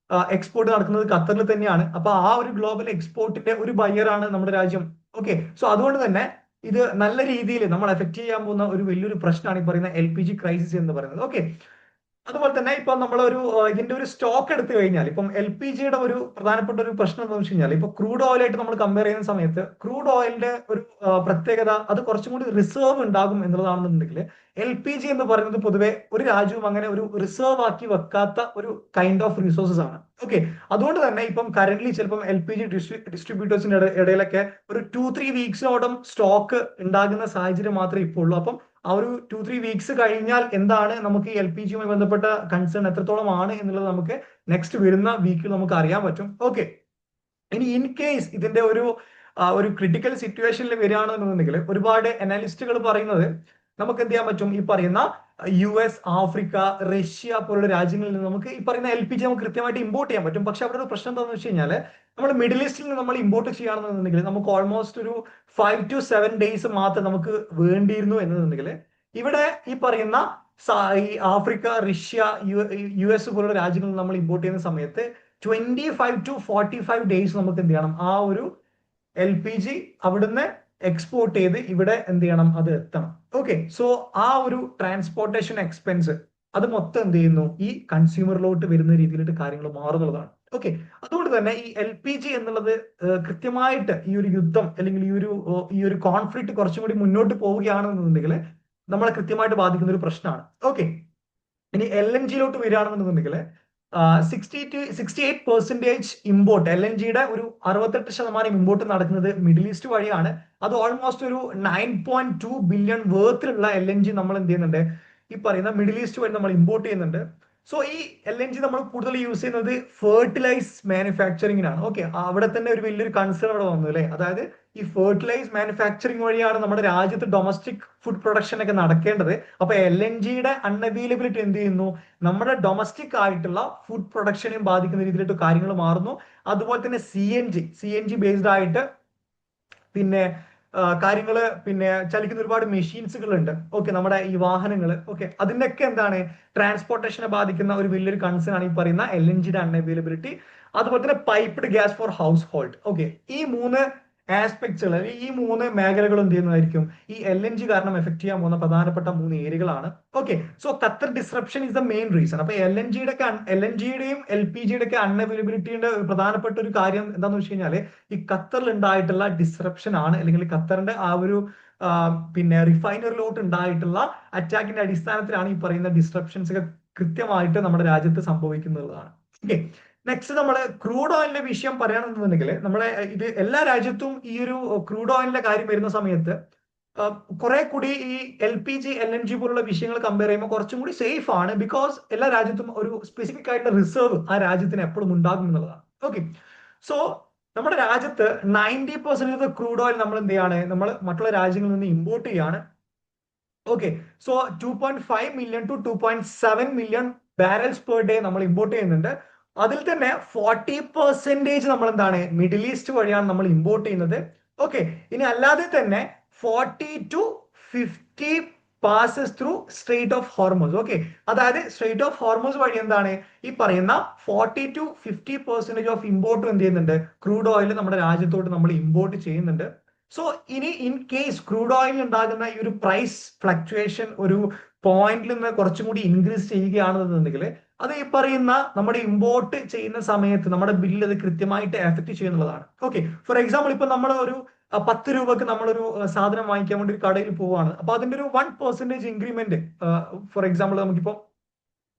എക്സ്പോർട്ട് നടക്കുന്നത് ഖത്തറിൽ തന്നെയാണ്. അപ്പൊ ആ ഒരു ഗ്ലോബൽ എക്സ്പോർട്ടിന്റെ ഒരു ബയ്യറാണ് നമ്മുടെ രാജ്യം. ഓക്കെ, സോ അതുകൊണ്ട് തന്നെ ഇത് നല്ല രീതിയിൽ നമ്മൾ എഫക്ട് ചെയ്യാൻ പോകുന്ന ഒരു വലിയൊരു പ്രശ്നമാണ് ഈ പറയുന്ന LPG ക്രൈസിസ് എന്ന് പറയുന്നത്. ഓക്കെ, അതുപോലെ തന്നെ ഇപ്പൊ നമ്മളൊരു ഇതിന്റെ ഒരു സ്റ്റോക്ക് എടുത്തു കഴിഞ്ഞാൽ ഇപ്പം LPGയുടെ ഒരു പ്രധാനപ്പെട്ട ഒരു പ്രശ്നം എന്താണെന്ന് വെച്ച് കഴിഞ്ഞാൽ ഇപ്പൊ ക്രൂഡ് ഓയിലായിട്ട് നമ്മൾ കമ്പയർ ചെയ്യുന്ന സമയത്ത് ക്രൂഡ് ഓയിലിന്റെ ഒരു പ്രത്യേകത അത് കുറച്ചും കൂടി റിസർവ് ഉണ്ടാകും എന്നുള്ളതാണെന്നുണ്ടെങ്കിൽ LPG എന്ന് പറയുന്നത് പൊതുവെ ഒരു രാജ്യവും അങ്ങനെ ഒരു റിസർവ് ആക്കി വെക്കാത്ത ഒരു കൈൻഡ് ഓഫ് റിസോഴ്സസ് ആണ്. ഓക്കെ, അതുകൊണ്ട് തന്നെ ഇപ്പം കറന്റ്ലി ചിലപ്പം LPG ഡിസ്ട്രിബ്യൂട്ടേഴ്സിന്റെ ഇടയിലൊക്കെ ഒരു 2-3 വീക്സിനോളം സ്റ്റോക്ക് ഉണ്ടാകുന്ന സാഹചര്യം മാത്രമേ ഇപ്പോൾ ഉള്ളൂ. അപ്പം ആ ഒരു 2-3 വീക്സ് കഴിഞ്ഞാൽ എന്താണ് നമുക്ക് ഈ LPGയുമായി ബന്ധപ്പെട്ട കൺസേൺ എത്രത്തോളം ആണ് എന്നുള്ളത് നമുക്ക് നെക്സ്റ്റ് വരുന്ന വീക്കിൽ നമുക്ക് അറിയാൻ പറ്റും. ഓക്കെ, ഇനി ഇൻ കേസ് ഇതിന്റെ ഒരു ക്രിട്ടിക്കൽ സിറ്റുവേഷനിൽ വരികയാണെന്നുണ്ടെങ്കിൽ ഒരുപാട് അനാലിസ്റ്റുകൾ പറയുന്നത് നമുക്ക് എന്ത് ചെയ്യാൻ പറ്റും, ഈ പറയുന്ന US, ആഫ്രിക്ക, റഷ്യ പോലുള്ള രാജ്യങ്ങളിൽ നിന്ന് നമുക്ക് ഈ പറയുന്ന LPG നമുക്ക് കൃത്യമായിട്ട് ഇമ്പോർട്ട് ചെയ്യാൻ പറ്റും. പക്ഷെ അവിടെ ഒരു പ്രശ്നം എന്താണെന്ന് വെച്ച് കഴിഞ്ഞാൽ നമ്മൾ മിഡിൽ ഈസ്റ്റിൽ നിന്ന് നമ്മൾ ഇമ്പോർട്ട് ചെയ്യുകയാണെന്നുണ്ടെങ്കിൽ നമുക്ക് ഓൾമോസ്റ്റ് ഒരു 5 to 7 ഡേയ്സ് മാത്രം നമുക്ക് വേണ്ടിയിരുന്നു എന്നുണ്ടെങ്കിൽ ഇവിടെ ഈ പറയുന്ന ഈ ആഫ്രിക്ക, റഷ്യ, US പോലുള്ള രാജ്യങ്ങളിൽ നമ്മൾ ഇമ്പോർട്ട് ചെയ്യുന്ന സമയത്ത് 25 to 45 ഡേയ്സ് നമുക്ക് എന്ത് ചെയ്യണം, ആ ഒരു LPG അവിടുന്ന് എക്സ്പോർട്ട് ചെയ്ത് ഇവിടെ എന്ത് ചെയ്യണം, അത് എത്തണം. ഓക്കെ, സോ ആ ഒരു ട്രാൻസ്പോർട്ടേഷൻ എക്സ്പെൻസ് അത് മൊത്തം എന്ത് ചെയ്യുന്നു, ഈ കൺസ്യൂമറിലോട്ട് വരുന്ന രീതിയിലോട്ട് കാര്യങ്ങൾ മാറുന്നതാണ്. ഓക്കെ, അതുകൊണ്ട് തന്നെ ഈ LPG എന്നുള്ളത് കൃത്യമായിട്ട് ഈ ഒരു യുദ്ധം അല്ലെങ്കിൽ ഈ ഒരു കോൺഫ്ലിക്റ്റ് കുറച്ചും കൂടി മുന്നോട്ട് പോവുകയാണെന്നുണ്ടെങ്കിൽ നമ്മളെ കൃത്യമായിട്ട് ബാധിക്കുന്ന ഒരു പ്രശ്നമാണ്. ഓക്കെ, ഇനി LNGയിലോട്ട് വരികയാണെന്നുണ്ടെങ്കിൽ 68% ഇമ്പോർട്ട് LNGയുടെ ഒരു 68% ഇമ്പോർട്ട് നടക്കുന്നത് മിഡിൽ ഈസ്റ്റ് വഴിയാണ്. അത് ഓൾമോസ്റ്റ് ഒരു 9.2 ബില്യൺ വേർത്തിലുള്ള LNG നമ്മൾ എന്ത് ചെയ്യുന്നുണ്ട്, ഈ പറയുന്ന മിഡിൽ ഈസ്റ്റ് വഴി നമ്മൾ ഇമ്പോർട്ട് ചെയ്യുന്നുണ്ട്. സോ ഈ LNG നമ്മൾ കൂടുതൽ യൂസ് ചെയ്യുന്നത് ഫെർട്ടിലൈസ് മാനുഫാക്ചറിങ്ങിനാണ്. ഓക്കെ, അവിടെ തന്നെ ഒരു വലിയൊരു കൺസേൺ അവിടെ വന്നു അല്ലെ. അതായത് ഈ ഫെർട്ടിലൈസ് മാനുഫാക്ചറിങ് വഴിയാണ് നമ്മുടെ രാജ്യത്ത് ഡൊമസ്റ്റിക് ഫുഡ് പ്രൊഡക്ഷൻ ഒക്കെ നടക്കേണ്ടത്. അപ്പൊ LNGയുടെ അൺഅവൈലബിലിറ്റി എന്ത് ചെയ്യുന്നു, നമ്മുടെ ഡൊമസ്റ്റിക് ആയിട്ടുള്ള ഫുഡ് പ്രൊഡക്ഷനെയും ബാധിക്കുന്ന രീതിയിലോട്ട് കാര്യങ്ങൾ മാറുന്നു. അതുപോലെ തന്നെ CNG ബേസ്ഡ് ആയിട്ട് പിന്നെ കാര്യങ്ങള് പിന്നെ ചലിക്കുന്ന ഒരുപാട് മെഷീൻസുകൾ ഉണ്ട്. ഓക്കെ, നമ്മുടെ ഈ വാഹനങ്ങൾ. ഓക്കെ, അതിന്റെയൊക്കെ എന്താണ് ട്രാൻസ്പോർട്ടേഷനെ ബാധിക്കുന്ന ഒരു വലിയൊരു കൺസേൺ ആണ് ഈ പറയുന്ന LNGയുടെ അൺഅവൈലബിലിറ്റി. അതുപോലെ തന്നെ piped gas for household. Okay, ഈ 3 ആസ്പെക്ട്സുകൾ, ഈ 3 മേഖലകൾ എന്ത് ചെയ്യുന്നതായിരിക്കും ഈ LNG കാരണം എഫക്ട് ചെയ്യാൻ പോകുന്ന പ്രധാനപ്പെട്ട 3 ഏരിയകളാണ്. Okay, so Qatar disruption is the main reason. അപ്പൊ LNGയുടെയും LPGയുടെ ഒക്കെ അൺഅവൈലബിലിറ്റിയുടെ പ്രധാനപ്പെട്ട ഒരു കാര്യം എന്താണെന്ന് വെച്ച് കഴിഞ്ഞാൽ ഈ ഖത്തറിൽ ഉണ്ടായിട്ടുള്ള ഡിസ്റപ്ഷൻ ആണ്, അല്ലെങ്കിൽ ഖത്തറിന്റെ ആ ഒരു പിന്നെ റിഫൈനറിലോട്ട് ഉണ്ടായിട്ടുള്ള അറ്റാക്കിന്റെ അടിസ്ഥാനത്തിലാണ് ഈ പറയുന്ന ഡിസ്ട്രപ്ഷൻസ് ഒക്കെ കൃത്യമായിട്ട് നമ്മുടെ രാജ്യത്ത് സംഭവിക്കുന്നതാണ്. ഓക്കെ, നെക്സ്റ്റ് നമ്മൾ ക്രൂഡ് ഓയിലിന്റെ വിഷയം പറയുകയാണെന്നുണ്ടെങ്കിൽ നമ്മളെ ഇത് എല്ലാ രാജ്യത്തും ഈ ഒരു ക്രൂഡ് ഓയിലിന്റെ കാര്യം വരുന്ന സമയത്ത് കുറെ കൂടി ഈ LPG LNG പോലുള്ള വിഷയങ്ങൾ കമ്പയർ ചെയ്യുമ്പോൾ കുറച്ചും കൂടി സേഫ് ആണ്. ബിക്കോസ് എല്ലാ രാജ്യത്തും ഒരു സ്പെസിഫിക് ആയിട്ടുള്ള റിസർവ് ആ രാജ്യത്തിന് എപ്പോഴും ഉണ്ടാകും എന്നുള്ളതാണ്. ഓക്കെ, സോ നമ്മുടെ രാജ്യത്ത് 90% ക്രൂഡ് ഓയിൽ നമ്മൾ എന്ത് ചെയ്യാണ്, നമ്മൾ മറ്റുള്ള രാജ്യങ്ങളിൽ നിന്ന് ഇമ്പോർട്ട് ചെയ്യാണ്. Okay, so 2.5 million two 2.7 million barrels per day നമ്മൾ ഇമ്പോർട്ട് ചെയ്യുന്നുണ്ട്. അതിൽ തന്നെ 40% നമ്മൾ എന്താണ് മിഡിൽ ഈസ്റ്റ് വഴിയാണ് നമ്മൾ ഇമ്പോർട്ട് ചെയ്യുന്നത്. ഓക്കെ, ഇനി അല്ലാതെ തന്നെ 40 to 50 passes through straight of Hormuz. Okay, അതായത് സ്ട്രെയിറ്റ് ഓഫ് ഹോർമോസ് വഴി എന്താണ് ഈ പറയുന്ന 40 to 50% ഓഫ് ഇമ്പോർട്ട് എന്ത് ചെയ്യുന്നുണ്ട്, ക്രൂഡ് ഓയിൽ നമ്മുടെ രാജ്യത്തോട്ട് നമ്മൾ ഇമ്പോർട്ട് ചെയ്യുന്നുണ്ട്. സോ ഇനി ഇൻ കേസ് ക്രൂഡ് ഓയിൽ ഉണ്ടാകുന്ന ഈ ഒരു പ്രൈസ് ഫ്ലക്ച്വേഷൻ ഒരു പോയിന്റിൽ നിന്ന് കുറച്ചും കൂടി ഇൻക്രീസ് ചെയ്യുകയാണെന്നുണ്ടെങ്കിൽ അത് ഈ പറയുന്ന നമ്മുടെ ഇമ്പോർട്ട് ചെയ്യുന്ന സമയത്ത് നമ്മുടെ ബില്ല് അത് കൃത്യമായിട്ട് എഫക്ട് ചെയ്യുന്നതാണ്. ഓക്കെ, ഫോർ എക്സാമ്പിൾ ഇപ്പൊ നമ്മൾ ഒരു 10 രൂപക്ക് നമ്മളൊരു സാധനം വാങ്ങിക്കാൻ വേണ്ടി ഒരു കടയിൽ പോവാണ്. അപ്പൊ അതിന്റെ ഒരു 1% ഇൻക്രിമെന്റ്, ഫോർ എക്സാമ്പിൾ നമുക്കിപ്പോ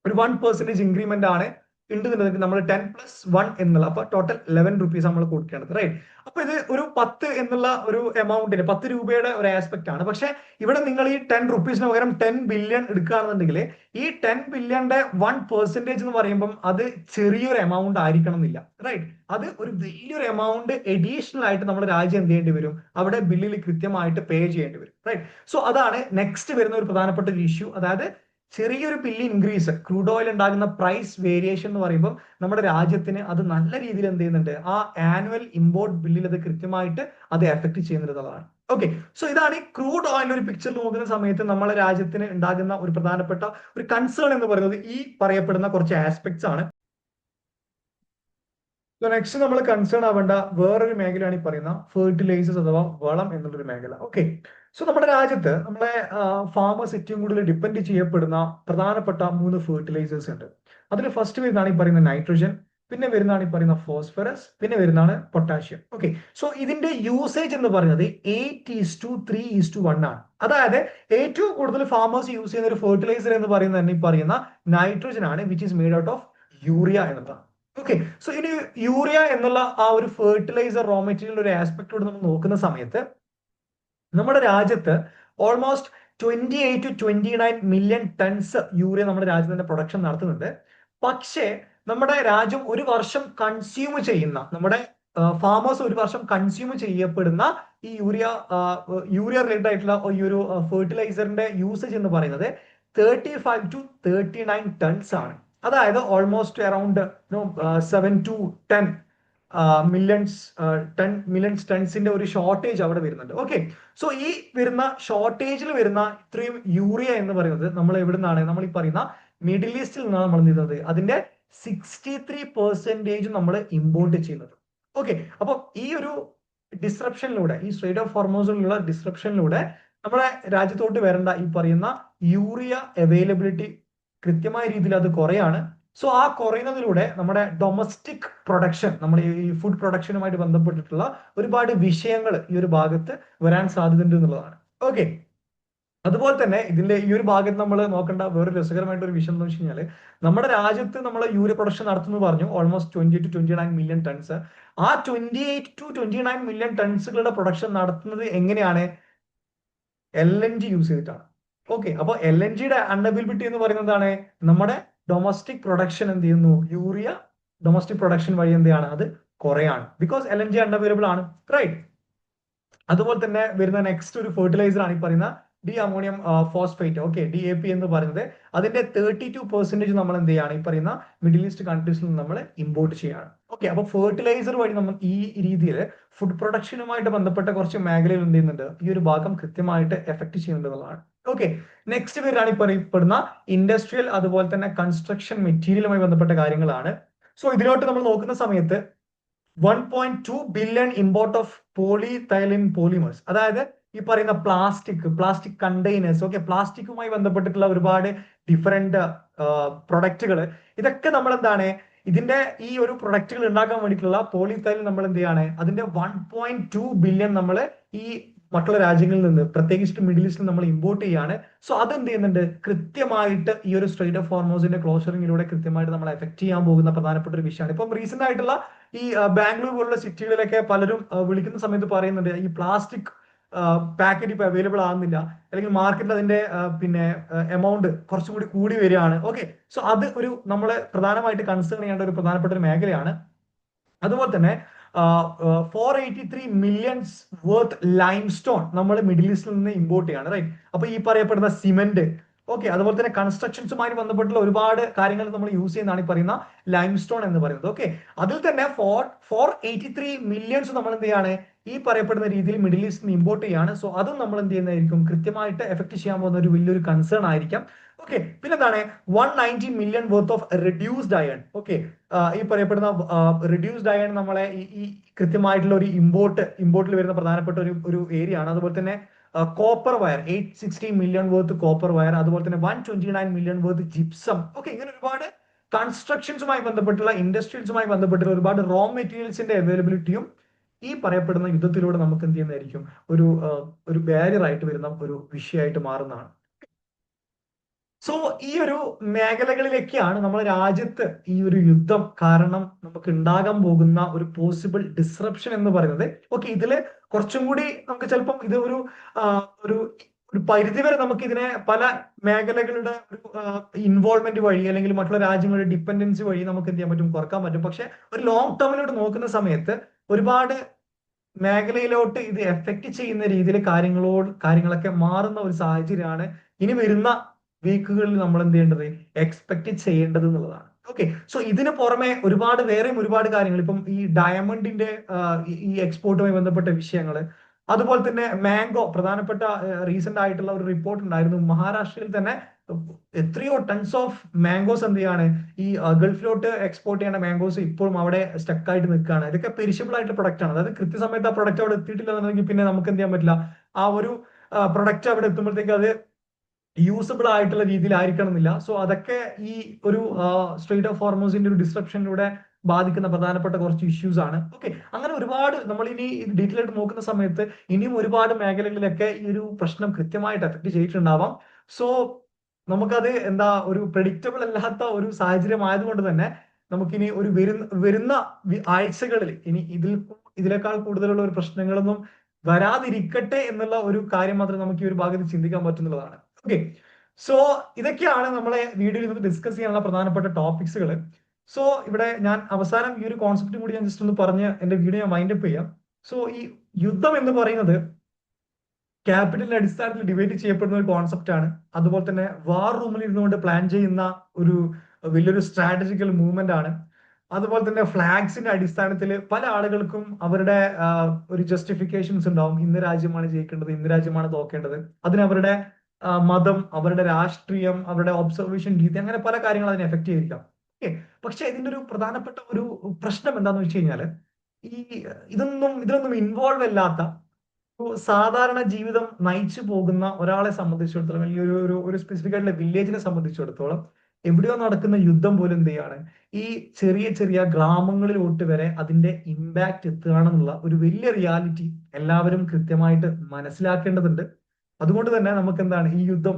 ഒരു 1% ഇൻക്രിമെന്റ് ആണ് ഉണ്ടെന്നുണ്ടെങ്കിൽ നമ്മൾ 10+1 എന്നുള്ള, അപ്പൊ ടോട്ടൽ 11 റുപ്പീസ് നമ്മൾ കൊടുക്കേണ്ടത്, റൈറ്റ്? അപ്പൊ ഇത് ഒരു 10 എന്നുള്ള ഒരു എമൗണ്ടിന് 10 രൂപയുടെ ഒരു ആസ്പെക്ട് ആണ്. പക്ഷെ ഇവിടെ നിങ്ങൾ ഈ 10 റുപ്പീസിന് പകരം 10 ബില്യൺ എടുക്കുകയാണെന്നുണ്ടെങ്കിൽ ഈ 10 ബില്യന്റെ 1% എന്ന് പറയുമ്പോൾ അത് ചെറിയൊരു എമൗണ്ട് ആയിരിക്കണം എന്നില്ല, റൈറ്റ്? അത് ഒരു വലിയൊരു എമൗണ്ട് അഡീഷണൽ ആയിട്ട് നമ്മുടെ രാജ്യം എന്ത് ചെയ്യേണ്ടി വരും, അവിടെ ബില്ലിൽ കൃത്യമായിട്ട് പേ ചെയ്യേണ്ടി വരും, റൈറ്റ്? സോ അതാണ് നെക്സ്റ്റ് വരുന്ന ഒരു പ്രധാനപ്പെട്ട ഒരു ഇഷ്യൂ. അതായത് ചെറിയൊരു ബില്ല് ഇൻക്രീസ്, ക്രൂഡ് ഓയിൽ ഉണ്ടാകുന്ന പ്രൈസ് വേരിയേഷൻ എന്ന് പറയുമ്പോൾ നമ്മുടെ രാജ്യത്തിന് അത് നല്ല രീതിയിൽ എന്ത് ചെയ്യുന്നുണ്ട്, ആ ആനുവൽ ഇമ്പോർട്ട് ബില്ലിൽ അത് കൃത്യമായിട്ട് അത് എഫക്ട് ചെയ്യുന്നതാണ്. ഓക്കെ, സോ ഇതാണ് ഈ ക്രൂഡ് ഓയിൽ ഒരു പിക്ചറിൽ നോക്കുന്ന സമയത്ത് നമ്മുടെ രാജ്യത്തിന് ഉണ്ടാകുന്ന ഒരു പ്രധാനപ്പെട്ട ഒരു കൺസേൺ എന്ന് പറയുന്നത് ഈ പറയപ്പെടുന്ന കുറച്ച് ആസ്പെക്ട്സ് ആണ്. നെക്സ്റ്റ് നമ്മൾ കൺസേൺ ആവേണ്ട വേറൊരു മേഖലയാണ് ഈ പറയുന്ന ഫെർട്ടിലൈസേഴ്സ് അഥവാ വളം എന്നുള്ളൊരു മേഖല. ഓക്കെ, സോ നമ്മുടെ രാജ്യത്ത് നമ്മളെ ഫാമേഴ്സ് ഏറ്റവും കൂടുതൽ ഡിപ്പെൻഡ് ചെയ്യപ്പെടുന്ന പ്രധാനപ്പെട്ട 3 ഫെർട്ടിലൈസേഴ്സ് ഉണ്ട്. അതിൽ ഫസ്റ്റ് വരുന്നതാണ് ഈ പറയുന്ന നൈട്രജൻ, പിന്നെ വരുന്നതാണ് ഈ പറയുന്ന ഫോസ്ഫറസ്, പിന്നെ വരുന്നതാണ് പൊട്ടാഷ്യം. ഓക്കെ, സോ ഇതിന്റെ യൂസേജ് എന്ന് പറയുന്നത് 8:3:1 ആണ്. അതായത് ഏറ്റവും കൂടുതൽ ഫാമേഴ്സ് യൂസ് ചെയ്യുന്ന ഒരു ഫെർട്ടിലൈസർ എന്ന് പറയുന്നത് തന്നെ ഈ പറയുന്ന നൈട്രജൻ ആണ്, which is made out of urea എന്നതാണ്. ഓക്കെ, സോ ഇനി യൂറിയ എന്നുള്ള ആ ഒരു ഫെർട്ടിലൈസർ റോ മെറ്റീരിയൽ ഒരു ആസ്പെക്ടോട് നമ്മൾ നോക്കുന്ന സമയത്ത് നമ്മുടെ രാജ്യത്ത് almost 28 to 29 million tons urea നമ്മുടെ രാജ്യത്തിന്റെ പ്രൊഡക്ഷൻ നടത്തുന്നുണ്ട്. പക്ഷേ നമ്മുടെ രാജ്യം ഒരു വർഷം കൺസ്യൂം ചെയ്യുന്ന, നമ്മുടെ ഫാമേഴ്സ് ഒരു വർഷം കൺസ്യൂം ചെയ്യപ്പെടുന്ന ഈ യൂറിയ റിലേറ്റഡ് ആയിട്ടുള്ള ഈ ഒരു ഫെർട്ടിലൈസറിന്റെ യൂസേജ് എന്ന് പറയുന്നത് 35 to 39 ടൺസ് ആണ്. അതായത് ഓൾമോസ്റ്റ് അറൌണ്ട് 7 to 10 മില്യൺസ് ടൺസിന്റെ ഒരു ഷോർട്ടേജ് അവിടെ വരുന്നുണ്ട്. ഓക്കെ, സോ ഈ വരുന്ന ഷോർട്ടേജിൽ വരുന്ന ഇത്രയും യൂറിയ എന്ന് പറയുന്നത് നമ്മൾ എവിടെ നിന്നാണ്, നമ്മൾ ഈ പറയുന്ന മിഡിൽ ഈസ്റ്റിൽ നിന്നാണ് നമ്മൾ ചെയ്യുന്നത്. അതിന്റെ 63% നമ്മൾ ഇമ്പോർട്ട് ചെയ്യുന്നത്. ഓക്കെ, അപ്പൊ ഈ ഒരു ഡിസ്റപ്ഷനിലൂടെ, ഈ സ്ട്രെയിറ്റ് ഓഫ് ഹോർമോസിലുള്ള ഡിസ്റപ്ഷനിലൂടെ നമ്മുടെ രാജ്യത്തോട്ട് വരേണ്ട ഈ പറയുന്ന യൂറിയ അവൈലബിലിറ്റി കൃത്യമായ രീതിയിൽ അത് കുറയാണ്. സോ ആ കുറയുന്നതിലൂടെ നമ്മുടെ ഡൊമസ്റ്റിക് പ്രൊഡക്ഷൻ, നമ്മുടെ ഈ ഫുഡ് പ്രൊഡക്ഷനുമായിട്ട് ബന്ധപ്പെട്ടിട്ടുള്ള ഒരുപാട് വിഷയങ്ങൾ ഈ ഒരു ഭാഗത്ത് വരാൻ സാധ്യതയുണ്ട് എന്നുള്ളതാണ്. ഓക്കെ, അതുപോലെ തന്നെ ഇതിന്റെ ഈ ഒരു ഭാഗത്ത് നമ്മൾ നോക്കേണ്ട വേറൊരു രസകരമായിട്ട് ഒരു വിഷയം എന്ന് വെച്ച് കഴിഞ്ഞാൽ നമ്മുടെ രാജ്യത്ത് നമ്മൾ യൂറിയ പ്രൊഡക്ഷൻ നടത്തുന്നു പറഞ്ഞു ഓൾമോസ്റ്റ് 20 to 29 മില്യൺ ടൺസ്. ആ 28 to 29 മില്യൺ ടൺസുകളുടെ പ്രൊഡക്ഷൻ നടത്തുന്നത് എങ്ങനെയാണ്, LNG യൂസ് ചെയ്തിട്ടാണ്. ഓക്കെ, അപ്പൊ LNGയുടെ അൺഅവൈലബിലിറ്റി എന്ന് പറയുന്നത് എന്താണ്, നമ്മുടെ ഡൊമസ്റ്റിക് പ്രൊഡക്ഷൻ എന്ത് ചെയ്യുന്നു, യൂറിയ ഡൊമസ്റ്റിക് പ്രൊഡക്ഷൻ വഴി എന്താണ് അത് കുറയാണ്, ബിക്കോസ് LNG അൺഅവൈലബിൾ ആണ്, റൈറ്റ്? അതുപോലെ തന്നെ വരുന്ന നെക്സ്റ്റ് ഒരു ഫെർട്ടിലൈസർ ആണ് ഈ പറയുന്ന D ammonium phosphate. Okay, DAP എന്ന് പറയുന്നത് അതിന്റെ 32% നമ്മൾ എന്ത് ചെയ്യാണ്, ഈ പറയുന്ന മിഡിൽ ഈസ്റ്റ് കൺട്രീസിൽ നിന്ന് നമ്മൾ ഇമ്പോർട്ട് ചെയ്യാണ്. ഓക്കെ, അപ്പൊ ഫെർട്ടിലൈസർ വഴി നമ്മൾ ഈ രീതിയിൽ ഫുഡ് പ്രൊഡക്ഷനുമായിട്ട് ബന്ധപ്പെട്ട കുറച്ച് മേഖലയിൽ എന്ത് ചെയ്യുന്നുണ്ട്, ഈ ഒരു ഭാഗം കൃത്യമായിട്ട് എഫക്ട് ചെയ്യുന്നുള്ളതാണ്. ഓക്കെ, നെക്സ്റ്റ് പേരാണ് ഈ പറയപ്പെടുന്ന ഇൻഡസ്ട്രിയൽ അതുപോലെ തന്നെ കൺസ്ട്രക്ഷൻ മെറ്റീരിയലുമായി ബന്ധപ്പെട്ട കാര്യങ്ങളാണ്. സോ ഇതിലോട്ട് നമ്മൾ നോക്കുന്ന സമയത്ത് 1.2 ബില്യൺ ഇമ്പോർട്ട് ഓഫ് പോളിതൈലിൻ പോളിമേഴ്സ്, അതായത് ഈ പറയുന്ന പ്ലാസ്റ്റിക് കണ്ടെയ്നേഴ്സ്, ഓക്കെ, പ്ലാസ്റ്റിക്കുമായി ബന്ധപ്പെട്ടിട്ടുള്ള ഒരുപാട് ഡിഫറെന്റ് പ്രൊഡക്റ്റുകൾ, ഇതൊക്കെ നമ്മൾ എന്താണ് ഇതിന്റെ ഈ ഒരു പ്രൊഡക്റ്റുകൾ ഉണ്ടാക്കാൻ വേണ്ടിയിട്ടുള്ള പോളിതൈലിൻ നമ്മൾ എന്ത് ചെയ്യാണ്, അതിന്റെ 1.2 ബില്യൺ നമ്മൾ ഈ മറ്റുള്ള രാജ്യങ്ങളിൽ നിന്ന്, പ്രത്യേകിച്ച് മിഡിൽ ഈസ്റ്റിൽ നമ്മൾ ഇമ്പോർട്ട് ചെയ്യാണ്. സോ അത് എന്ത് ചെയ്യുന്നുണ്ട്, കൃത്യമായിട്ട് ഈ ഒരു സ്ട്രെയിറ്റ് ഓഫ് ഹോർമോസിന്റെ ക്ലോഷറിങ്ങിലൂടെ കൃത്യമായിട്ട് നമ്മൾ എഫക്ട് ചെയ്യാൻ പോകുന്ന പ്രധാനപ്പെട്ട ഒരു വിഷയമാണ്. ഇപ്പം റീസെന്റ് ആയിട്ടുള്ള ഈ ബാംഗ്ലൂർ പോലുള്ള സിറ്റികളിലൊക്കെ പലരും വിളിക്കുന്ന സമയത്ത് പറയുന്നുണ്ട് ഈ പ്ലാസ്റ്റിക് പാക്കറ്റ് ഇപ്പൊ അവൈലബിൾ ആകുന്നില്ല, അല്ലെങ്കിൽ മാർക്കറ്റിൽ അതിന്റെ പിന്നെ എമൗണ്ട് കുറച്ചും കൂടി കൂടി വരികയാണ്. ഓക്കെ, സോ അത് ഒരു നമ്മളെ പ്രധാനമായിട്ട് കൺസേൺ ചെയ്യേണ്ട ഒരു പ്രധാനപ്പെട്ട ഒരു മേഖലയാണ്. അതുപോലെ തന്നെ 483 മില്യൺസ് വർത്ത് ലൈം സ്റ്റോൺ നമ്മൾ മിഡിൽ ഈസ്റ്റിൽ നിന്ന് ഇമ്പോർട്ട് ചെയ്യാണ്, റൈറ്റ്. അപ്പൊ ഈ പറയപ്പെടുന്ന സിമെന്റ്, ഓക്കെ, അതുപോലെ തന്നെ കൺസ്ട്രക്ഷൻസുമായി ബന്ധപ്പെട്ടുള്ള ഒരുപാട് കാര്യങ്ങൾ നമ്മൾ യൂസ് ചെയ്യുന്നതാണ് ഈ പറയുന്ന ലൈം സ്റ്റോൺ എന്ന് പറയുന്നത്. ഓക്കെ, അതിൽ തന്നെ 483 മില്യൺസ് നമ്മൾ എന്ത് ചെയ്യാണ്, ഈ പറയപ്പെടുന്ന രീതിയിൽ മിഡിൽ ഈസ്റ്റിൽ നിന്ന് ഇമ്പോർട്ട് ചെയ്യാണ്. സോ അതും നമ്മൾ എന്ത് ചെയ്യുന്നതായിരിക്കും, കൃത്യമായിട്ട് എഫക്ട് ചെയ്യാൻ പോകുന്ന ഒരു വലിയൊരു കൺസേൺ ആയിരിക്കാം. ഓക്കെ, പിന്നെ എന്താണ് 190 million worth of reduced iron. Okay, ഈ പറയപ്പെടുന്ന റെഡ്യൂസ്ഡ് അയൺ നമ്മളെ ഈ കൃത്യമായിട്ടുള്ള ഒരു ഇമ്പോർട്ടിൽ വരുന്ന പ്രധാനപ്പെട്ട ഒരു ഏരിയ ആണ്. അതുപോലെ തന്നെ copper wire 860 million worth copper wire, അതുപോലെ തന്നെ 129 മില്യൺ വർത്ത് ജിപ്സം. ഓക്കെ, ഇങ്ങനെ ഒരുപാട് കൺസ്ട്രക്ഷൻസുമായി ബന്ധപ്പെട്ടുള്ള ഇൻഡസ്ട്രീസുമായി ബന്ധപ്പെട്ടുള്ള ഒരുപാട് റോ മെറ്റീരിയൽസിന്റെ അവൈലബിലിറ്റിയും ഈ പറയപ്പെടുന്ന യുദ്ധത്തിലൂടെ നമുക്ക് എന്ത് ചെയ്യുന്നതായിരിക്കും, ഒരു ബാരിയർ ആയിട്ട് വരുന്ന ഒരു വിഷയമായിട്ട് മാറുന്നതാണ്. സോ ഈ ഒരു മേഖലകളിലേക്കാണ് നമ്മുടെ രാജ്യത്ത് ഈ ഒരു യുദ്ധം കാരണം നമുക്ക് ഉണ്ടാകാൻ പോകുന്ന ഒരു പോസിബിൾ ഡിസ്റപ്ഷൻ എന്ന് പറയുന്നത്. ഓക്കെ, ഇതില് കുറച്ചും കൂടി നമുക്ക് ചിലപ്പം ഇത് ഒരു ഒരു പരിധിവരെ നമുക്ക് ഇതിനെ പല മേഖലകളുടെ ഒരു ഇൻവോൾവ്മെന്റ് വഴി, അല്ലെങ്കിൽ മറ്റുള്ള രാജ്യങ്ങളുടെ ഡിപ്പെൻഡൻസി വഴി നമുക്ക് എന്ത് ചെയ്യാൻ പറ്റും, കുറക്കാൻ പറ്റും. പക്ഷെ ഒരു ലോങ് ടേമിലോട്ട് നോക്കുന്ന സമയത്ത് ഒരുപാട് മേഖലയിലോട്ട് ഇത് എഫക്ട് ചെയ്യുന്ന രീതിയിൽ കാര്യങ്ങളൊക്കെ മാറുന്ന ഒരു സാഹചര്യമാണ് ഇനി വരുന്ന വീക്കുകളിൽ നമ്മൾ എന്ത് ചെയ്യേണ്ടത്, എക്സ്പെക്ട് ചെയ്യേണ്ടത് എന്നുള്ളതാണ്. ഓക്കെ, സോ ഇതിന് പുറമെ വേറെയും ഒരുപാട് കാര്യങ്ങൾ, ഇപ്പം ഈ ഡയമണ്ടിന്റെ ഈ എക്സ്പോർട്ടുമായി ബന്ധപ്പെട്ട വിഷയങ്ങൾ, അതുപോലെ തന്നെ മാംഗോ, പ്രധാനപ്പെട്ട റീസെന്റ് ആയിട്ടുള്ള ഒരു റിപ്പോർട്ട് ഉണ്ടായിരുന്നു, മഹാരാഷ്ട്രയിൽ തന്നെ എത്രയോ ടൺസ് ഓഫ് മാംഗോസ് എന്ത് ചെയ്യാണ്, ഈ ഗൾഫിലോട്ട് എക്സ്പോർട്ട് ചെയ്യേണ്ട മാംഗോസ് ഇപ്പോഴും അവിടെ സ്റ്റക്ക് ആയിട്ട് നിൽക്കുകയാണ്. ഇതൊക്കെ പെരിഷബിൾ ആയിട്ട് പ്രൊഡക്റ്റ് ആണ്. അതായത് കൃത്യസമയത്ത് ആ പ്രൊഡക്റ്റ് അവിടെ എത്തിയിട്ടില്ല എന്നുണ്ടെങ്കിൽ പിന്നെ നമുക്ക് എന്ത് ചെയ്യാൻ പറ്റില്ല, ആ ഒരു പ്രൊഡക്റ്റ് അവിടെ എത്തുമ്പോഴത്തേക്ക് അത് യൂസബിൾ ആയിട്ടുള്ള രീതിയിലായിരിക്കണം എന്നില്ല. സോ അതൊക്കെ ഈ ഒരു സ്ട്രെയിറ്റ് ഓഫ് ഹോർമോസിന്റെ ഒരു ഡിസ്ട്രപ്ഷനിലൂടെ ബാധിക്കുന്ന പ്രധാനപ്പെട്ട കുറച്ച് ഇഷ്യൂസ് ആണ്. ഓക്കെ, അങ്ങനെ ഒരുപാട് നമ്മൾ ഇനി ഡീറ്റെയിൽ ആയിട്ട് നോക്കുന്ന സമയത്ത് ഇനിയും ഒരുപാട് മേഖലകളിലൊക്കെ ഈ ഒരു പ്രശ്നം കൃത്യമായിട്ട് എഫക്ട് ചെയ്തിട്ടുണ്ടാവാം. സോ നമുക്കത് എന്താ ഒരു പ്രെഡിക്റ്റബിൾ അല്ലാത്ത ഒരു സാഹചര്യം ആയതുകൊണ്ട് തന്നെ നമുക്കിനി ഒരു വരുന്ന ആഴ്ചകളിൽ ഇനി ഇതിനേക്കാൾ കൂടുതലുള്ള ഒരു പ്രശ്നങ്ങളൊന്നും വരാതിരിക്കട്ടെ എന്നുള്ള ഒരു കാര്യം മാത്രമേ നമുക്ക് ഈ ഒരു ഭാഗത്ത് ചിന്തിക്കാൻ പറ്റുന്നതാണ്. ഓക്കെ, സോ ഇതൊക്കെയാണ് നമ്മളെ വീഡിയോയിൽ നിന്ന് ഡിസ്കസ് ചെയ്യാനുള്ള പ്രധാനപ്പെട്ട ടോപ്പിക്സുകൾ. സോ ഇവിടെ ഞാൻ അവസാനം ഈ ഒരു കോൺസെപ്റ്റ് കൂടി ഞാൻ ജസ്റ്റ് ഒന്ന് പറഞ്ഞ് എന്റെ വീഡിയോ ഞാൻ വൈൻഡപ്പ് ചെയ്യാം. സോ ഈ യുദ്ധം എന്ന് പറയുന്നത് ക്യാപിറ്റലിന്റെ അടിസ്ഥാനത്തിൽ ഡിബേറ്റ് ചെയ്യപ്പെടുന്ന ഒരു കോൺസെപ്റ്റ് ആണ്. അതുപോലെ തന്നെ വാർ റൂമിൽ ഇരുന്നുകൊണ്ട് പ്ലാൻ ചെയ്യുന്ന ഒരു വലിയൊരു സ്ട്രാറ്റജിക്കൽ മൂവ്മെന്റ് ആണ്. അതുപോലെ തന്നെ ഫ്ലാഗ്സിന്റെ അടിസ്ഥാനത്തിൽ പല ആളുകൾക്കും അവരുടെ ഒരു ജസ്റ്റിഫിക്കേഷൻസ് ഉണ്ടാവും. ഇന്ന രാജ്യമാണ് ജയിക്കേണ്ടത്, ഇന്ന രാജ്യമാണ് തോക്കേണ്ടത്. അതിന് അവരുടെ മതം, അവരുടെ രാഷ്ട്രീയം, അവരുടെ ഒബ്സർവേഷൻ രീതി, അങ്ങനെ പല കാര്യങ്ങൾ അതിനെ എഫക്ട് ചെയ്തിരിക്കാം. ഓക്കെ, പക്ഷെ ഇതിന്റെ ഒരു പ്രധാനപ്പെട്ട ഒരു പ്രശ്നം എന്താന്ന് വെച്ച് കഴിഞ്ഞാല് ഇതിനൊന്നും ഇൻവോൾവ് അല്ലാത്ത സാധാരണ ജീവിതം നയിച്ചു പോകുന്ന ഒരാളെ സംബന്ധിച്ചിടത്തോളം, അല്ലെങ്കിൽ ഒരു സ്പെസിഫിക് ആയിട്ടുള്ള വില്ലേജിനെ സംബന്ധിച്ചിടത്തോളം എവിടെയോ നടക്കുന്ന യുദ്ധം പോലും എന്ത് ചെയ്യാണ്, ഈ ചെറിയ ചെറിയ ഗ്രാമങ്ങളിലോട്ട് വരെ അതിന്റെ ഇമ്പാക്ട് എത്തുകയാണെന്നുള്ള ഒരു വലിയ റിയാലിറ്റി എല്ലാവരും കൃത്യമായിട്ട് മനസ്സിലാക്കേണ്ടതുണ്ട്. അതുകൊണ്ട് തന്നെ നമുക്ക് എന്താണ് ഈ യുദ്ധം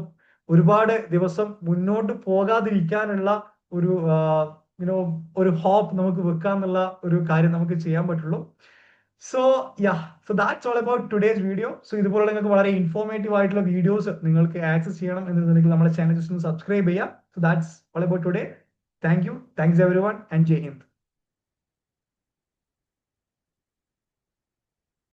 ഒരുപാട് ദിവസം മുന്നോട്ട് പോകാതിരിക്കാനുള്ള ഒരു യുനോ ഒരു ഹോപ്പ് നമുക്ക് വെക്കാന്നുള്ള ഒരു കാര്യം നമുക്ക് ചെയ്യാൻ പറ്റുള്ളൂ. So so that's all about today's video. So ഇതുപോലെ നിങ്ങൾക്ക് വളരെ ഇൻഫോർമേറ്റീവ് ആയിട്ടുള്ള വീഡിയോസ് നിങ്ങൾക്ക് ആക്സസ് ചെയ്യണം എന്നുണ്ടെങ്കിൽ നമ്മുടെ ചാനൽ ജസ്റ്റ് ഒന്ന് സബ്സ്ക്രൈബ് ചെയ്യാം. So that's all about today. Thank you, thanks everyone, and Jai Hind.